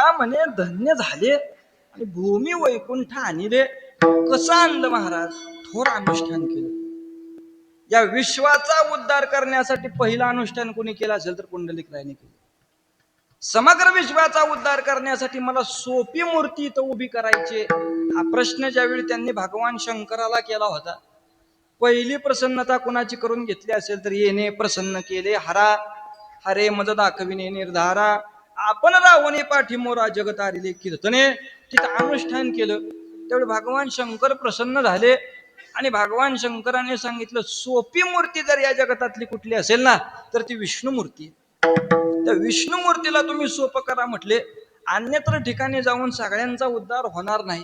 जगा म्हणे धन्य झाले आणि भूमी वैकुंठ आणले. कसं आणलं महाराज? थोर अनुष्ठान केलं. या विश्वाचा उद्धार करण्यासाठी पहिलं अनुष्ठान कोणी केलं असेल तर पुंडलिक रायाने केलं. समग्र विश्वाचा उद्धार करण्यासाठी मला सोपी मूर्ती इथं उभी करायची, हा प्रश्न ज्यावेळी त्यांनी भगवान शंकराला केला होता, पहिली प्रसन्नता कुणाची करून घेतली असेल तर येणे प्रसन्न केले हरा, हरे मज दाखविणे निर्धारा, आपण रावणे पाठीमोरा जगत आरिले कीर्तने. तिथं अनुष्ठान केलं. त्यावेळी भगवान शंकर प्रसन्न झाले आणि भगवान शंकराने सांगितलं, सोपी मूर्ती जर या जगतातली कुठली असेल ना तर ती विष्णू मूर्ती. त्या विष्णू मूर्तीला तुम्ही सोपं करा म्हटले. अन्यत्र ठिकाणी जाऊन सगळ्यांचा उद्धार होणार नाही.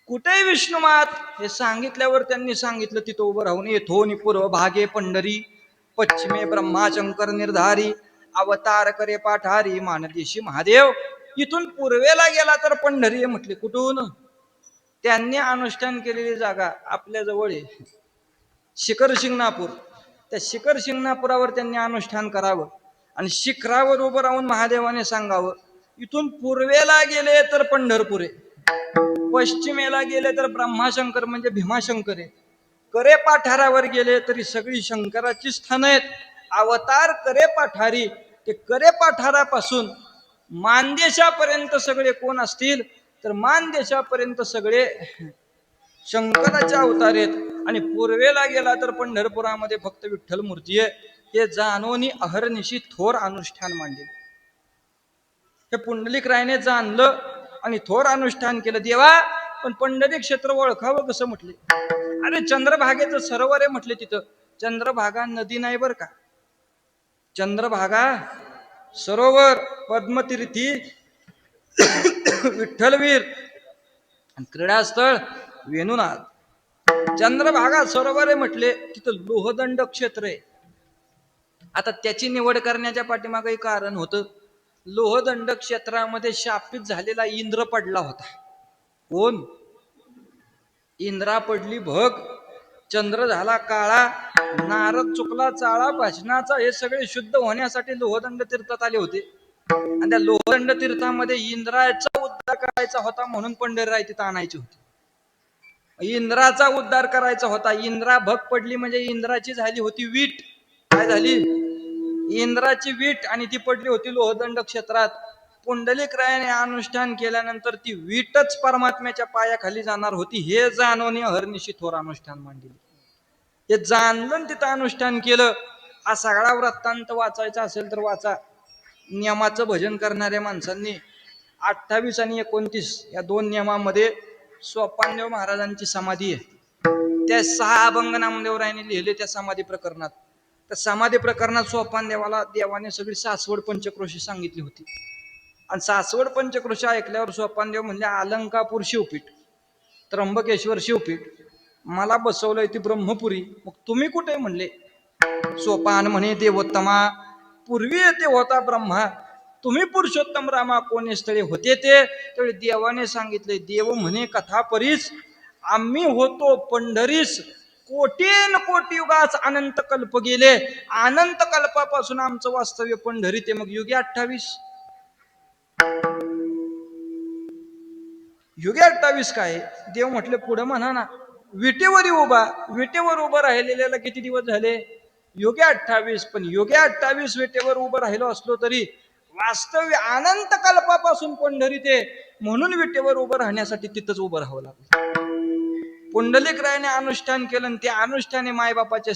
कुठेही विष्णुमात हे सांगितल्यावर त्यांनी सांगितलं तिथं उभं राहून, येथोनी पूर्व भागे पंढरी, पश्चिमे ब्रह्मा शंकर निर्धारी, अवतार करे पाठारी मानदेशी महादेव. इथून पूर्वेला गेला तर पंढरी आहे म्हटले. कुठून? त्यांनी अनुष्ठान केलेली जागा आपल्या जवळ आहे, शिखर शिंगणापूर. त्या शिखर शिंगणापुरावर त्यांनी अनुष्ठान करावं आणि शिखरावर उभं राहून महादेवाने सांगावं, इथून पूर्वेला गेले तर पंढरपूर आहे, पश्चिमेला गेले तर ब्रह्माशंकर म्हणजे भीमाशंकर आहे, करे पाठारावर गेले तरी सगळी शंकराची स्थानं आहेत. अवतार करे पाठारी, ते करे पाठारापासून मानदेशापर्यंत सगळे कोण असतील तर मानदेशापर्यंत सगळे शंकराचे अवतार आहेत. आणि पूर्वेला गेला तर पंढरपुरामध्ये फक्त विठ्ठल मूर्ती आहे. हे जाणून अहर्निशी थोर अनुष्ठान मांडले. हे पुंडलिक रायाने जाणलं आणि थोर अनुष्ठान केलं. देवा पण पंढरी क्षेत्र ओळखावं कसं म्हटले? अरे चंद्रभागेचं सरोवर आहे म्हटले. तिथं चंद्रभागा नदी नाही बर का, चंद्रभागा सरोवर, पद्मतीर्थी, विठ्ठलवीर आणि क्रीडास्थळ वेणुनाथ. चंद्रभागा सरोवर आहे म्हटले. तिथं लोहदंड क्षेत्र आहे. आता त्याची निवड करण्याच्या पाठीमागे कारण होतं, लोहदंड क्षेत्रामध्ये शापित झालेला इंद्र पडला होता. कोण? इंद्रा पडली भग, चंद्र झाला काळा, नारद चुकला चाळा भाषणाचा. हे सगळे शुद्ध होण्यासाठी लोहदंड तीर्थात आले होते. आणि त्या लोहदंड तीर्थामध्ये इंद्राचा उद्धार करायचा होता म्हणून पंढरीराय तिथं आणायचे होते. इंद्राचा उद्धार करायचा होता. इंद्रा भग पडली म्हणजे इंद्राची झाली होती वीट. काय झाली? इंद्राची वीट, आणि ती पडली होती लोहदंड क्षेत्रात. पुंडलिक रायाने अनुष्ठान केल्यानंतर ती वीटच परमात्म्याच्या पायाखाली जाणार होती. हे जाणून हरनिशी थोर अनुष्ठान मांडले. हे जाणलं तिथं अनुष्ठान केलं. हा सगळा वृत्तांत वाचायचा असेल तर वाचा. नियमाचं भजन करणाऱ्या माणसांनी 28 आणि 29 या 2 नियमामध्ये सोपानदेव महाराजांची समाधी आहे. त्या 6 अभंग नामदेवरायांनी लिहिले त्या समाधी प्रकरणात. त्या समाधी प्रकरणात सोपानदेवाला देवाने सगळी सासवड पंचक्रोशी सांगितली होती. आणि सासवड पंचक्रोशी ऐकल्यावर सोपानदेव म्हणजे अलंकापूर शिवपीठ, त्र्यंबकेश्वर शिवपीठ, मला बसवलंय ती ब्रह्मपुरी. मग तुम्ही कुठे म्हणले? सोपान म्हणे देवोत्तमा, पूर्वी येते होता ब्रह्मा, तुम्ही पुरुषोत्तम रामा कोणी स्थळे होते ते. त्यावेळी देवाने सांगितले, देव म्हणे कथा परीस, आम्ही होतो पंढरीस, कोटीन कोटी युगाच अनंत कल्प गेले, अनंत कल्पापासून आमचं वास्तव्य पंढरी ते. मग युगे 28, युगे 28 काय? देव म्हटले पुढे म्हणा ना, विटेवर उभा राहिलेल्याला किती दिवस झाले? युगे 28. पण युगे 28 विटेवर उभं राहिलो असलो तरी वास्तव्य अनंत कल्पापासून पंढरी ते, म्हणून विटेवर उभं राहण्यासाठी तिथंच उभं राहावं लागलं. पुंडलिक रायाने अनुष्ठान केलं आणि त्या अनुष्ठाने मायबापाच्या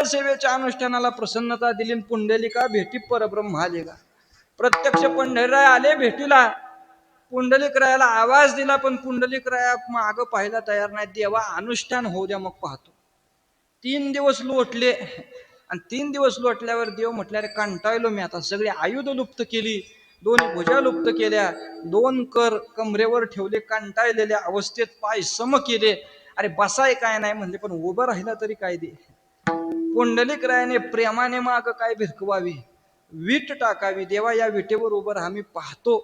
सेवेच्या अनुष्ठानाला प्रसन्नता दिली. पुंडलिका भेटी परब्रह्म आले का. प्रत्यक्ष पंढरीराय आले भेटीला. पुंडलिक रायाला आवाज दिला, पण पुंडलिक राया मागं पाहायला तयार नाही. देवा अनुष्ठान होऊ द्या मग पाहतो. 3 दिवस लोटले आणि 3 दिवस लोटल्यावर देव म्हटले, अरे कंटाळलो मी आता. सगळी आयुध लुप्त केली, 2 भुजा लुप्त केल्या, 2 कर कमरेवर ठेवले, कंटाळलेल्या अवस्थेत पाय सम केले. अरे बसाय काय नाही म्हणले, पण उभं राहिला तरी काय दे. पुंडलिक रायाने प्रेमाने माग काय भिरकवावी, वीट टाकावी. देवा या विटेवर उभं राहा, मी पाहतो.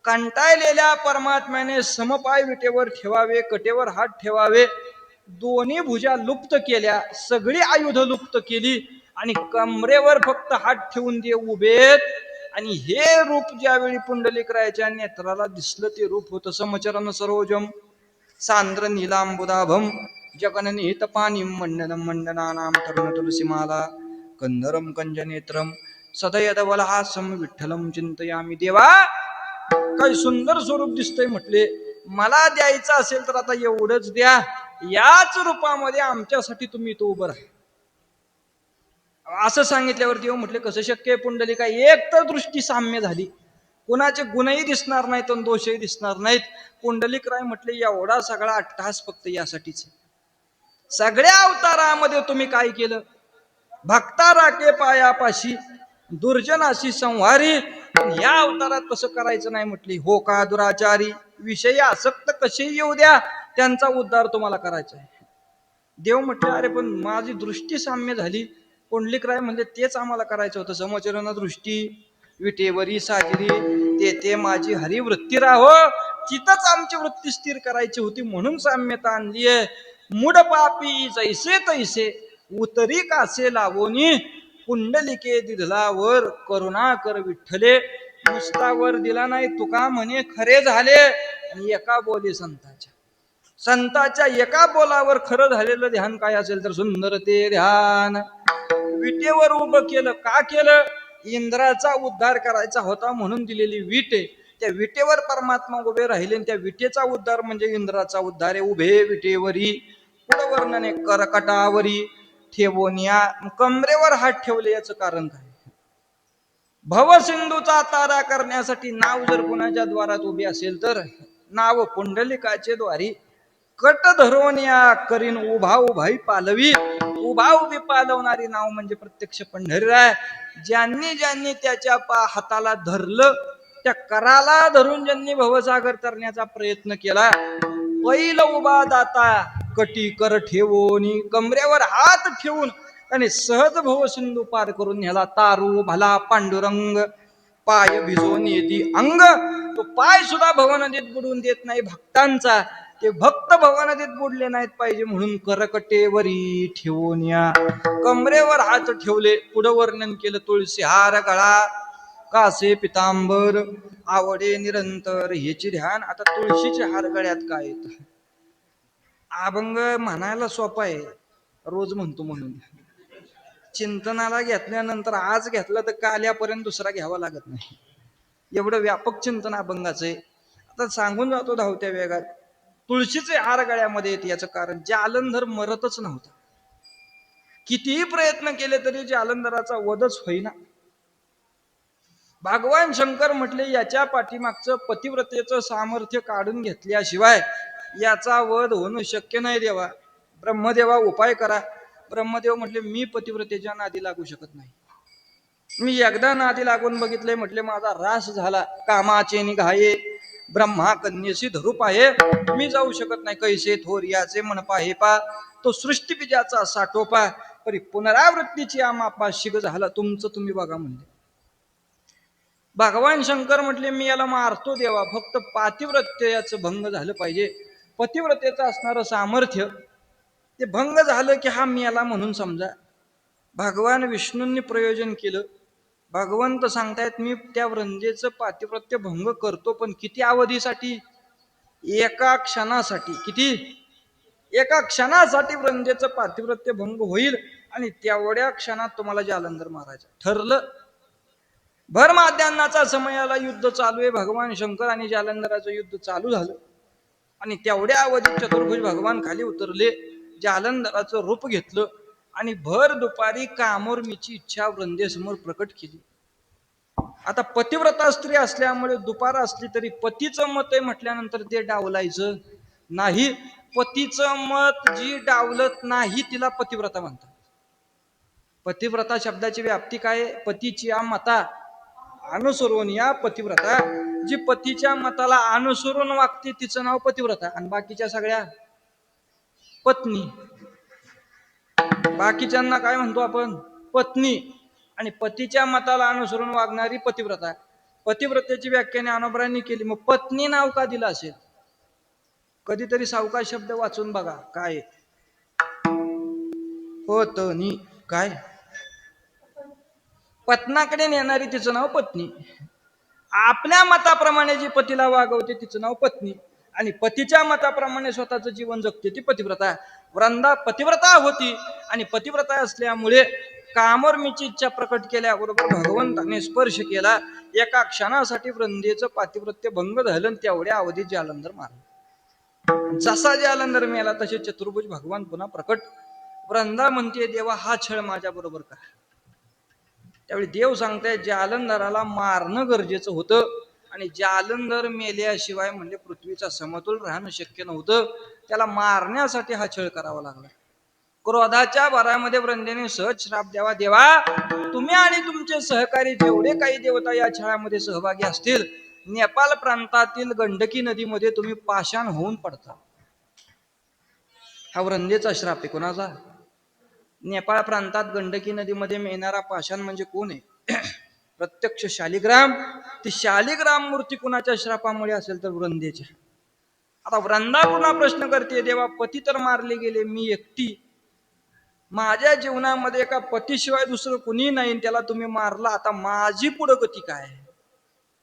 कंटाळलेल्या परमात्म्याने समपाय विटेवर ठेवावे, कटेवर हात ठेवावे. 2 भुजा लुप्त केल्या, सगळी आयुध लुप्त केली आणि कमरेवर फक्त हात ठेवून देव उभेत. आणि हे रूप ज्यावेळी पुंडलिकरायाच्या नेत्राला दिसलं ते रूप होतं समचरण सरोजम सांद्र नीलांबुदाभम जगननिहित पाणी मंडनम मंडनानाम तरुण तुलसीमाला कंधरम कंजनेत्रम सदयदवलहासम विठ्ठलम चिंतयामी. देवा काय सुंदर स्वरूप दिसतंय म्हटले, मला द्यायचं असेल तर आता एवढंच द्या, याच रूपामध्ये आमच्यासाठी तुम्ही तो उभं राहा. असं सांगितल्यावर देव म्हटले कसं शक्य आहे पुंडलिका, एक तर दृष्टी साम्य झाली, कुणाचे गुणही दिसणार नाहीत आणि दोषही दिसणार नाहीत. पुंडलिकराय म्हटले एवढा सगळा अट्टहास फक्त यासाठीच. सगळ्या अवतारामध्ये तुम्ही काय केलं, भक्ता राखे पायापाशी दुर्जनाशी संहारी, या अवतारात तसं करायचं नाही म्हटली. हो का दुराचारी, विषयी आसक्त कसे येऊ द्या, त्यांचा उद्धार तुम्हाला करायचा आहे. देव म्हटले अरे पण माझी दृष्टी साम्य झाली. पुंडलिकराय म्हणजे तेच आम्हाला करायचं होतं. समचरण दृष्टी विटेवरी साजरी, तेथे माझी हरिवृत्ती राहो, तिथंच आमची वृत्ती स्थिर करायची होती, म्हणून साम्यता आणलीये. मूड पापी जैसे तैसे उतरी कासे लावोनी, पुंडलिके दिधलावर करुणा कर विठ्ठले. नुसता वर दिला नाही, तुका म्हणे खरे झाले. आणि एका बोली संताच्या एका बोलावर खरं झालेलं ध्यान काय असेल तर सुंदर ते ध्यान. विटेवर उभं केलं, का केलं, इंद्राचा उद्धार करायचा होता म्हणून दिलेली विट आहे. त्या विटेवर परमात्मा उभे राहिले, त्या विटेचा उद्धार म्हणजे इंद्राचा उद्धार आहे. उभे विटेवरी, पुढं वर्णने करकटावरी ठेवोनिया, कमरेवर हात ठेवले याचं कारण काय, भवसिंधूचा तारा करण्यासाठी. नाव जर कुणाच्या द्वारात उभी असेल तर नाव पुंडलिकाचे द्वारी. कट धरून या करीन उभा उभाई पालवी, उभा उभी पालवणारी नाव म्हणजे प्रत्यक्ष पंढरीराय. ज्यांनी ज्यांनी त्याच्या हाताला धरलं, त्या कराला धरून ज्यांनी भवसागर तरण्याचा प्रयत्न केला, पहिला उभा दाता कटी कर ठेवून कमरेवर हात ठेवून आणि सहज भवसिंधू पार करून न्याला. तारू भला पांडुरंग पाय भिजवून येते अंग, तो पाय सुद्धा भवनदीत बुडून देत नाही भक्तांचा. ते भक्त भवनदीत बुडले नाहीत पाहिजे म्हणून करकटेवरी ठेवून या, कमरेवर हात ठेवले. पुढं वर्णन केलं, तुळशी हार गळा कासे पितांबर आवडे निरंतर, ह्याची ध्यान. आता तुळशीचे हार गळ्यात काय येत, अभंग म्हणायला सोपा आहे, रोज म्हणतो म्हणून. चिंतनाला घेतल्यानंतर आज घेतला तर काल्यापर्यंत दुसरा घ्यावा लागत नाही, एवढं व्यापक चिंतन अभंगाचं आहे. आता सांगून जातो धावत्या वेगात. तुळशीचे हार गळ्यामध्ये येते याचं कारण, जालंधर मरतच नव्हता. कितीही प्रयत्न केले तरी जालंधराचा वधच होईना. भगवान शंकर म्हटले याच्या पाठीमागचं पतिव्रतेचं सामर्थ्य काढून घेतल्याशिवाय याचा वध होणं शक्य नाही. देवा ब्रह्मदेवा उपाय करा. ब्रह्मदेव म्हटले मी पतिव्रतेच्या नादी लागू शकत नाही. मी एकदा नादी लागून बघितले, म्हटले माझा रास झाला. कामाचे निघाये ब्रह्मा कन्येशी धरूप आहे, मी जाऊ शकत नाही. कैसे थोर याचे मन पाहे पा, तो सृष्टी बीजाचा साठोपा, परी पुनरावृत्तीची आमापा शिग झाला तुमचं तुम्ही बघा म्हणले. भगवान शंकर म्हटले मी याला मारतो देवा, फक्त पातिव्रत्याचं भंग झालं पाहिजे. पतिव्रतेचं असणारं सामर्थ्य ते भंग झालं की हा मी याला म्हणून समजा. भगवान विष्णूंनी प्रयोजन केलं. भगवंत सांगतायत मी त्या वृंदेचं पातिव्रत्य भंग करतो, पण किती अवधीसाठी, एका क्षणासाठी. किती, एका क्षणासाठी वृंदेचं पातिव्रत्य भंग होईल आणि तेवढ्या क्षणात तुम्हाला जालंधर मारायचं ठरलं. भर माध्यान्नाचा समयाला युद्ध चालू आहे, भगवान शंकर आणि जालंधराचं युद्ध चालू झालं आणि तेवढ्या अवधीत चतुर्भुज भगवान खाली उतरले, जालंधराचं रूप घेतलं आणि भर दुपारी कामोर्मीची इच्छा वृंदेसमोर प्रकट केली. आता पतिव्रता स्त्री असल्यामुळे दुपार असली तरी पतीचं मत आहे म्हटल्यानंतर ते डावलायचं नाही. पतीचं मत जी डावलत नाही तिला पतिव्रता म्हणतात. पतिव्रता शब्दाची व्याप्ती काय, पतीची मता अनुसरून या पतिव्रता. जी पतीच्या मताला अनुसरून वागते तिचं नाव पतिव्रता, आणि बाकीच्या सगळ्या पत्नी. बाकीच्यांना काय म्हणतो आपण, पत्नी. आणि पतीच्या मताला अनुसरून वागणारी पतिव्रता. पतिव्रतेची व्याख्या ज्ञानोबरांनी केली. मग पत्नी नाव का दिलं असेल, कधीतरी सावकाश शब्द वाचून बघा काय पत्नी. काय पत्नाकडे नेणारी तिचं नाव पत्नी, आपल्या मताप्रमाणे जी पतीला वागवते तिचं नाव पत्नी, आणि पतीच्या मताप्रमाणे स्वतःचं जीवन जगते ती पतिव्रता. वृंदा पतिव्रता होती आणि पतिव्रता असल्यामुळे कामोर्मीची इच्छा प्रकट केल्याबरोबर भगवंताने स्पर्श केला. एका क्षणासाठी वृंदेचं पातिव्रत्य भंग झालं आणि तेवढ्या अवधीत जालंधर मारला. जसा जालंधर मेला तसे चतुर्भुज भगवान पुन्हा प्रकट. वृंदा म्हणते देवा हा छळ माझ्या बरोबर का? त्यावेळी देव सांगताय जालंधराला मारणं गरजेचं होतं, आणि जालंधर मेल्याशिवाय म्हणजे पृथ्वीचा समतोल राहणं शक्य नव्हतं. त्याला मारण्यासाठी हा छळ करावा लागला. क्रोधाच्या भरामध्ये वृंदेने सहज श्राप द्यावा, देवा तुम्ही आणि तुमचे सहकारी जेवढे काही देवता या छळामध्ये सहभागी असतील, नेपाळ प्रांतातील गंडकी नदीमध्ये तुम्ही पाषाण होऊन पडता. हा वृंदेचा श्राप आहे. कोणाचा? नेपाळ प्रांतात गंडकी नदीमध्ये मिळणारा पाषाण म्हणजे कोण आहे? प्रत्यक्ष शालिग्राम. ती शालिग्राम मूर्ती कुणाच्या श्रापामुळे असेल तर वृंदेच्या. आता वृंदा पुन्हा प्रश्न करते, देवा पती तर मारले गेले, मी एकटी, माझ्या जीवनामध्ये एका पतीशिवाय दुसरं कुणी नाही, त्याला तुम्ही मारला, आता माझी पुढं गती काय?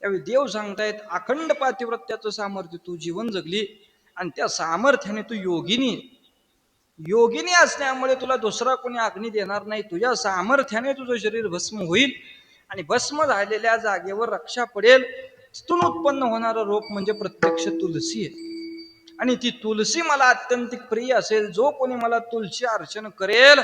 त्यावेळी देव सांगतायत अखंड पातिव्रत्याचं सामर्थ्य तू जीवन जगली, आणि त्या सामर्थ्याने तू योगिनी असल्यामुळे तुला दुसरा कोणी अग्नी देणार नाही. तुझ्या सामर्थ्याने तुझं शरीर भस्म होईल, आणि भस्म झालेल्या जागेवर रक्षा पडेल. तिथून उत्पन्न होणारं रोप म्हणजे प्रत्यक्ष तुलसी आहे, आणि ती तुलसी मला अत्यंतिक प्रिय असेल. जो कोणी मला तुलसी अर्चन करेल,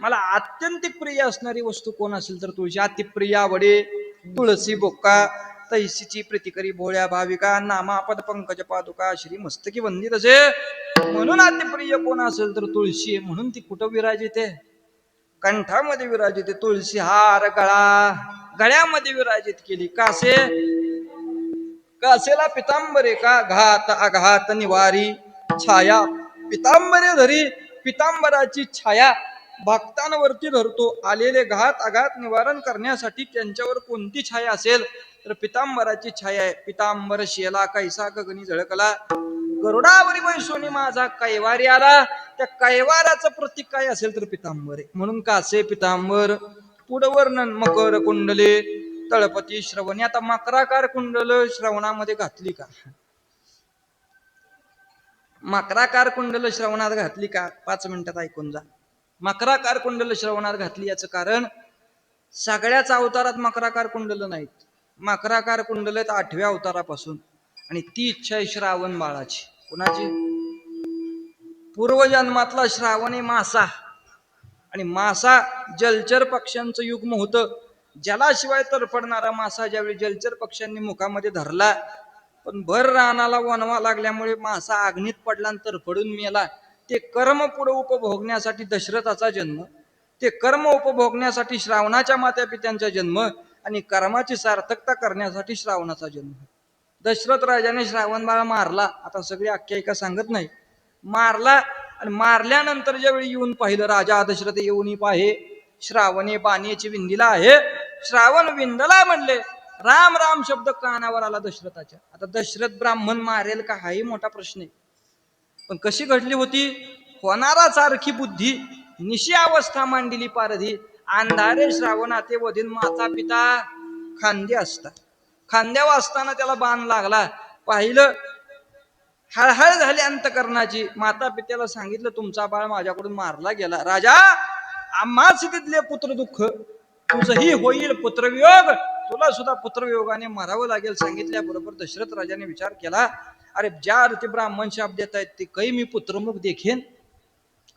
मला अत्यंतिक प्रिय असणारी वस्तू कोण असेल तर तुळशी. अतिप्रिया वडे तुळसी बोका, तैसीची प्रीतिकरी भोळ्या भाविका, नामापद पंकज पादुका श्री मस्तकी वंदित असे. म्हणून अतिप्रिय कोण असेल तर तुळशी. म्हणून ती कुठं विराजिते? कंठामध्ये विराजिते. तुळशी हार गळ्यामध्ये विराजित केली. कासेला पितांबरे का घात आघात निवारी छाया. पितांबरे धरी, पितांबराची छाया भक्तांवरती धरतो. आलेले घात आघात निवारण करण्यासाठी त्यांच्यावर कोणती छाया असेल तर पितांबराची छाया आहे. पितांबर शेला कैसा गगनी झळकला, गरुडावरी बैसोनी माझा कैवारी आला. त्या कैवाराचं प्रतीक काय असेल तर पितांबर आहे. म्हणून कासे पितांबर. पुढं वर्णन मकर कुंडले तळपती श्रवणी. आता मकराकार कुंडल श्रवणामध्ये घातली का? मकराकार कुंडल श्रवणात घातली का? 5 मिनिटात ऐकून जा. मकराकार कुंडल श्रवणात घातली याचं कारण, सगळ्याच अवतारात मकराकार कुंडल नाहीत. मकराकार कुंडल आहेत 8व्या अवतारापासून, आणि ती इच्छा आहे श्रावण बाळाची. कुणाची? पूर्वजन्मातला श्रावण आहे मासा, आणि मासा जलचर पक्ष्यांचं युग्म होतं. जलाशिवाय तरफडणारा मासा ज्यावेळी जलचर पक्ष्यांनी मुखामध्ये धरला, पण भर रानाला वनवा लागल्यामुळे मासा अग्नीत पडला आणि तरफडून मेला. ते कर्म पुढे उपभोगण्यासाठी दशरथाचा जन्म, ते कर्म उपभोगण्यासाठी श्रावणाच्या मात्या पित्यांचा जन्म, आणि कर्माची सार्थकता करण्यासाठी श्रावणाचा जन्म. दशरथ राजाने श्रावण बाळ मारला. आता सगळी आख्यायिका सांगत नाही. मारला, आणि मारल्यानंतर ज्यावेळी येऊन पाहिलं, राजा दशरथ येऊन पाहे श्रावणे बाणेची विंदीला आहे. श्रावण विंदला म्हणले. राम राम शब्द कानावर आला दशरथाच्या. आता दशरथ ब्राह्मण मारेल का हाही मोठा प्रश्न आहे. पण कशी घडली होती? होणारा सारखी बुद्धी, निशी अवस्था मांडली पारधी. अंधारे श्रावणाते वधीन माता पिता खांदे असता. खांद्यावर असताना त्याला बाण लागला. पाहिलं, हळहळ झाली अंतकरणाची. माता पित्याला सांगितलं तुमचा बाळ माझ्याकडून मारला गेला. राजा आम्हाच तिथले पुत्र दुःख, तुझही होईल पुत्रवियोग, तुला सुद्धा पुत्रवियोगाने मारावं लागेल. सांगितल्याबरोबर दशरथ राजाने विचार केला, अरे ज्या अर्थी ब्राह्मण शाप देत आहेत ते काही मी पुत्रमुख देखेन.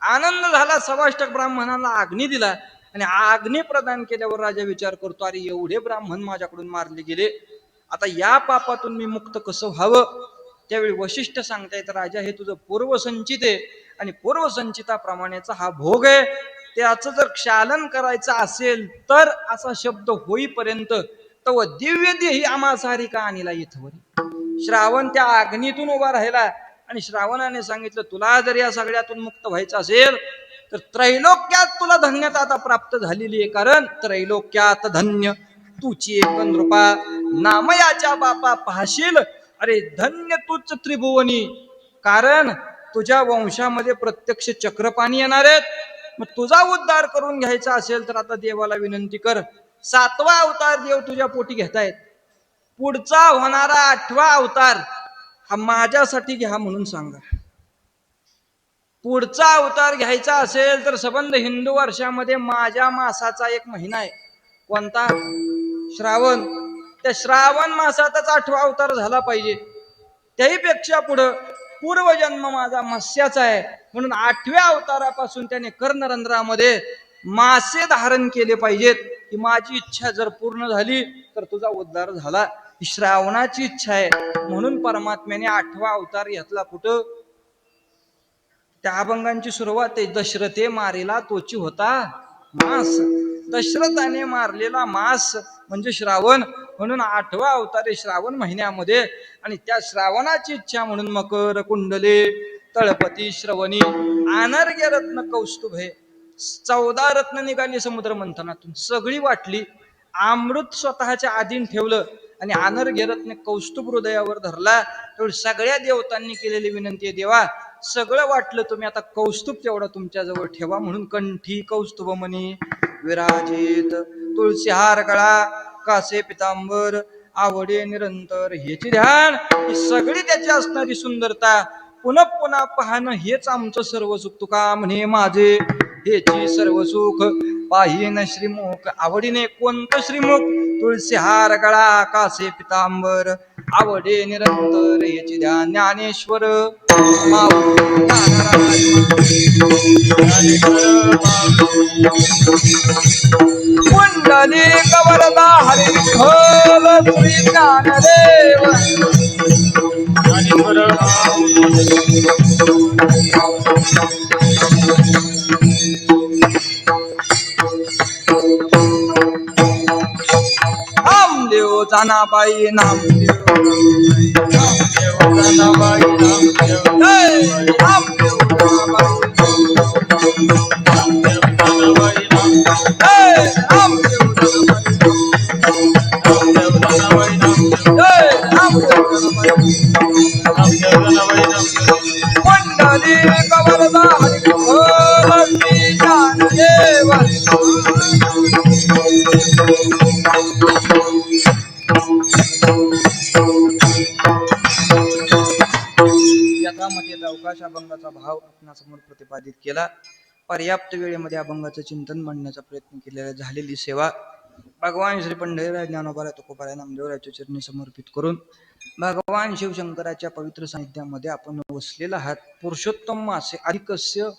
आनंद झाला. सवाष्टक ब्राह्मणाला अग्नी दिला, आणि अग्नी प्रदान केल्यावर राजा विचार करतो, अरे एवढे ब्राह्मण माझ्याकडून मारले गेले, आता या पापातून मी मुक्त कसं व्हावं? त्यावेळी वशिष्ठ सांगतायत, राजा हे तुझं पूर्वसंचित आहे, आणि पूर्वसंचिताप्रमाणेचा हा भोग आहे. त्याचं जर क्षालन करायचं असेल तर असा शब्द होईपर्यंत तव दिव्य देही आमासारी का आणला इथवरी. श्रावण त्या अग्नीतून उभा राहिला, आणि श्रावणाने सांगितलं तुला जर या सगळ्यातून मुक्त व्हायचं असेल तर त्रैलोक्यात तुला धन्यता आता प्राप्त झालेली आहे. कारण त्रैलोक्यात धन्य तुची एकंद्रुपा, नामयाच्या बापा पाहशील, अरे धन्य तूच त्रिभुवनी. कारण तुझ्या वंशामध्ये प्रत्यक्ष चक्रपाणी येणार आहेत. मग तुझा उद्धार करून घ्यायचा असेल तर आता देवाला विनंती कर, 7वा अवतार देव तुझ्या पोटी घेतायत, पुढचा होणारा 8वा अवतार हा माझ्यासाठी घ्या म्हणून सांगा. पुढचा अवतार घ्यायचा असेल तर संबंध हिंदू वर्षामध्ये माझ्या मासाचा एक महिना आहे. कोणता? श्रावण. त्या श्रावण मासातच 8वा अवतार झाला पाहिजे. त्याही पेक्षा पुढं पूर्वजन्म माझा मत्स्याचा आहे म्हणून 8व्या अवतारापासून त्याने कर्णरंध्रामध्ये मासे धारण केले पाहिजेत की माझी इच्छा जर पूर्ण झाली तर तुझा उद्धार झाला. ही श्रावणाची इच्छा आहे म्हणून परमात्म्याने 8वा अवतार घेतला. कुठं? त्या अभंगांची सुरुवात आहे, दशरथे मारेला तोची होता मास. दशरथाने मारलेला मास म्हणजे श्रावण, म्हणून 8वा अवतार आहे श्रावण महिन्यामध्ये. आणि त्या श्रावणाची इच्छा म्हणून मकर कुंडले तळपती श्रवणी अनर्घ्य रत्न कौस्तुभ हे 14 रत्न निघाली समुद्र मंथनातून, सगळी वाटली. अमृत स्वतःच्या आधीन ठेवलं आणि अनर्घ्य रत्न कौस्तुभ हृदयावर धरला. तेवढी सगळ्या देवतांनी केलेली विनंती आहे, देवा सगळं वाटलं तुम्ही, आता कौस्तुभ तेवढा तुमच्या जवळ ठेवा. म्हणून कंठी कौस्तुभमणी विराजित, तुळशी हार गळा, कासे पितांबर, आवडे निरंतर. ह्याची ध्यान, ही सगळी त्याची असणारी सुंदरता पुन्हा पुन्हा पाहणं हेच आमचं सर्व सुख. तुका म्हणे माझे हेची सर्व सुख पाहिन श्रीमुख. आवडीने कोणतं श्रीमुख? तुळशी हार गळा, कासे पितांबर, आवडे निरंतर. याची ध्यान ज्ञानेश्वर कुंडली कवरदा हरी विठ्ठल श्री ज्ञानदेव. नामदेव जानाबाई नामदेव, जानाबाई नामदेव, नामदेव कुंडली कवरदा हरी ज्ञानदेव. यथामते अवकाश अभंगाचा भाव आपणासमोर प्रतिपादित केला. पर्याप्त वेळेमध्ये अभंगाचं चिंतन मांडण्याचा प्रयत्न केलेला. झालेली सेवा भगवान श्री पंढरीराय ज्ञानोबाराय तुकोबाराय नामदेवरायच्या चरणी समर्पित करून भगवान शिवशंकराच्या पवित्र सानिध्यामध्ये आपण वसलेला आहात. पुरुषोत्तम मासे अधिकस्य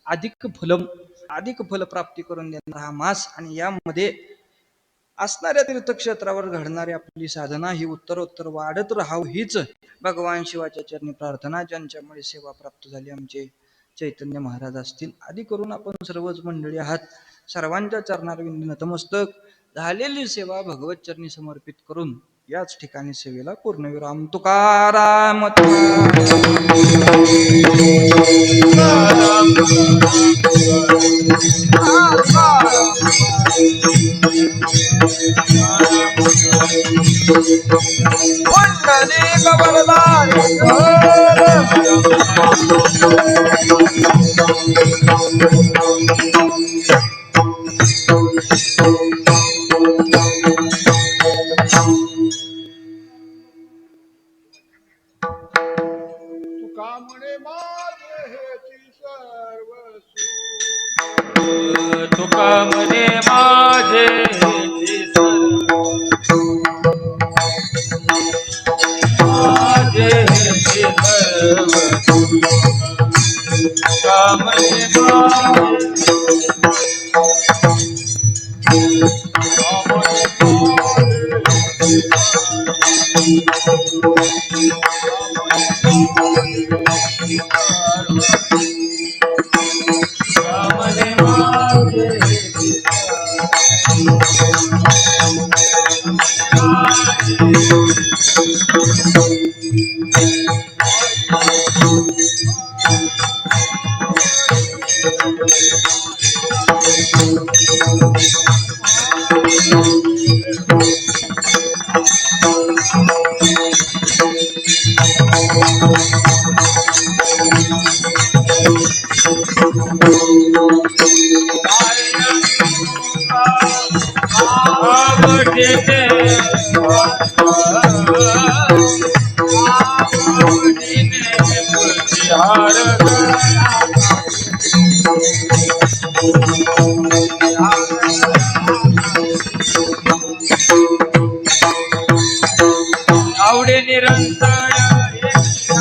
अधिक फलम, अधिक फल प्राप्ती करून देणारा हा मास आणि यामध्ये असणाऱ्या तीर्थक्षेत्रावर घडणारी आपली साधना ही उत्तरोत्तर वाढत राहावं हीच भगवान शिवाच्या चरणी प्रार्थना. ज्यांच्यामुळे सेवा प्राप्त झाली आमचे चैतन्य महाराज असतील आदी करून आपण सर्वच मंडळी आहात. सर्वांच्या चरणारविंदी नतमस्तक. झालेली सेवा भगवत चरणी समर्पित करून याच ठिकाणी सेवेला पूर्णविराम. तुकाराम कुंडली कवरदार तुकामणे माझे हेची सर्व सुख, तुकामणे माझे हेची माझे हेची सर्व सुख, तुकामणे निरंतर एक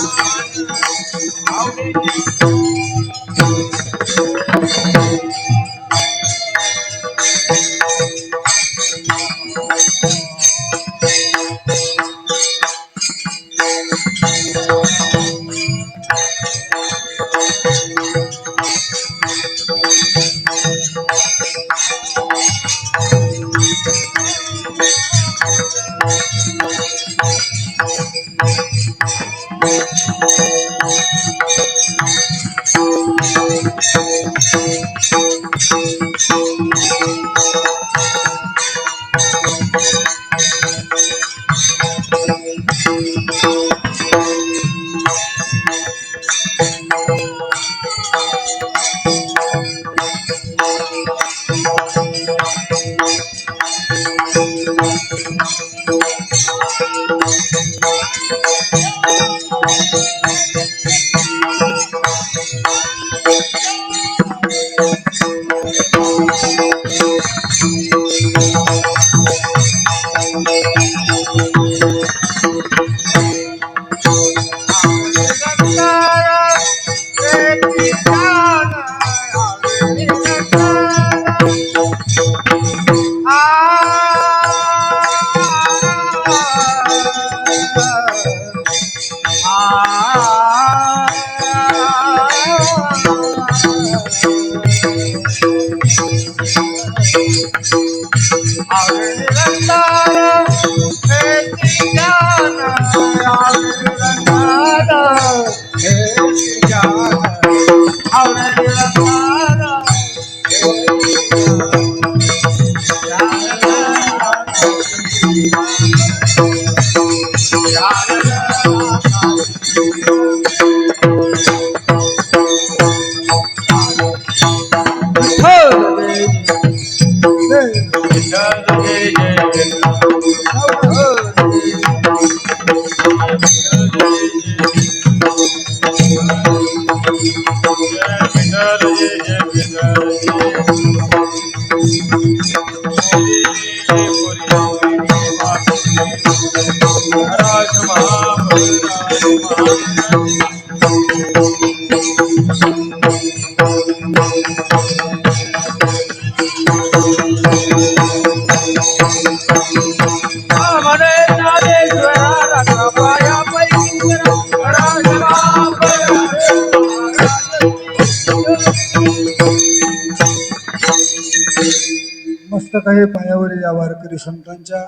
मस्तक आहे पायावर या वारकरी संतांच्या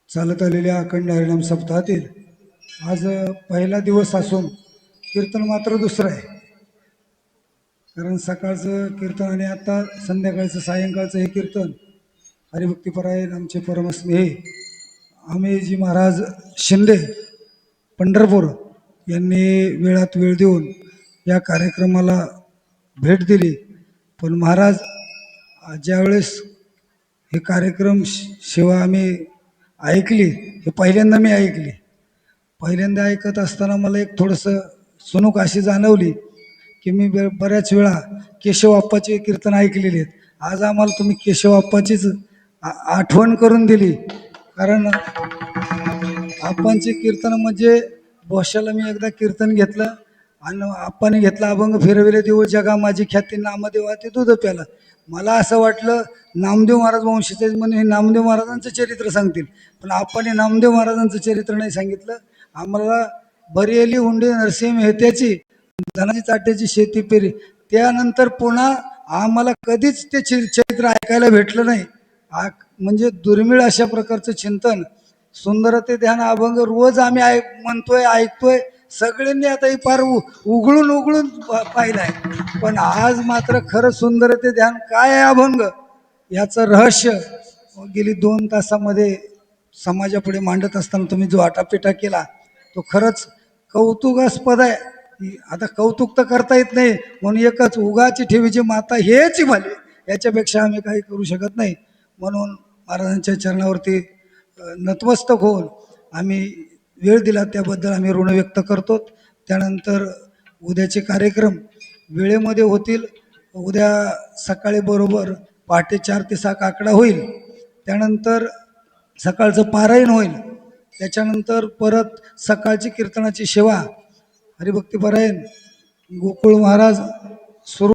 चालत आलेल्या अखंड हरिनाम सप्ताहातील आज पहिला दिवस असून कीर्तन मात्र दुसरं आहे. कारण सकाळचं कीर्तन आणि आता संध्याकाळचं सायंकाळचं हे कीर्तन हरिभक्तीपरायण आमचे परमस्नेही आमेजी महाराज शिंदे पंढरपूर यांनी वेळात वेळ देऊन या कार्यक्रमाला भेट दिली. पण महाराज ज्यावेळेस हे कार्यक्रम सेवा आम्ही ऐकली, हे पहिल्यांदा मी ऐकली. पहिल्यांदा ऐकत असताना मला एक थोडंसं सुनूक अशी जाणवली की मी बऱ्याच वेळा केशव आप्पाचे कीर्तन ऐकलेले आहेत. आज आम्हाला तुम्ही केशव आप्पाचीच आठवण करून दिली. कारण आप्पांचे कीर्तन म्हणजे बोशाला मी एकदा कीर्तन घेतलं आणि आप्पाने घेतला अभंग फिरविले देऊळ जगा माझी ख्याती नामदेवा ते दूध प्याला. मला असं वाटलं नामदेव महाराज वंशीचे म्हणून हे नामदेव महाराजांचं चरित्र सांगतील, पण आप्पाने नामदेव महाराजांचं चरित्र नाही सांगितलं. आम्हाला बरियली हुंडे नरसिंह मेहत्याची धनाची चाट्याची शेती पेरी, त्यानंतर पुन्हा आम्हाला कधीच ते चरित्र ऐकायला भेटलं नाही. म्हणजे दुर्मिळ अशा प्रकारचं चिंतन सुंदर ते ध्यान अभंग रोज आम्ही म्हणतोय ऐकतोय. सगळ्यांनी आता ही फार उघळून उघळून पाहिलाय. पण आज मात्र खरं सुंदर ते ध्यान काय आहे अभंग याचं रहस्य गेली 2 तासामध्ये समाजापुढे मांडत असताना तुम्ही जो आटापिटा केला तो खरंच कौतुकास्पद आहे. आता कौतुक तर करता येत नाही म्हणून एकच उगाची ठेवीची माता हेच भले, याच्यापेक्षा आम्ही काही करू शकत नाही. म्हणून महाराजांच्या चरणावरती नतमस्तक होऊन आम्ही वेळ दिला त्याबद्दल आम्ही ऋण व्यक्त करतो. त्यानंतर उद्याचे कार्यक्रम वेळेमध्ये होतील. उद्या सकाळी बरोबर पहाटे 4 ते 6 काकडा होईल. त्यानंतर सकाळचं पारायण होईल. त्याच्यानंतर परत सकाळची कीर्तनाची सेवा हरिभक्तीपरायण गोकुळ महाराज सुरू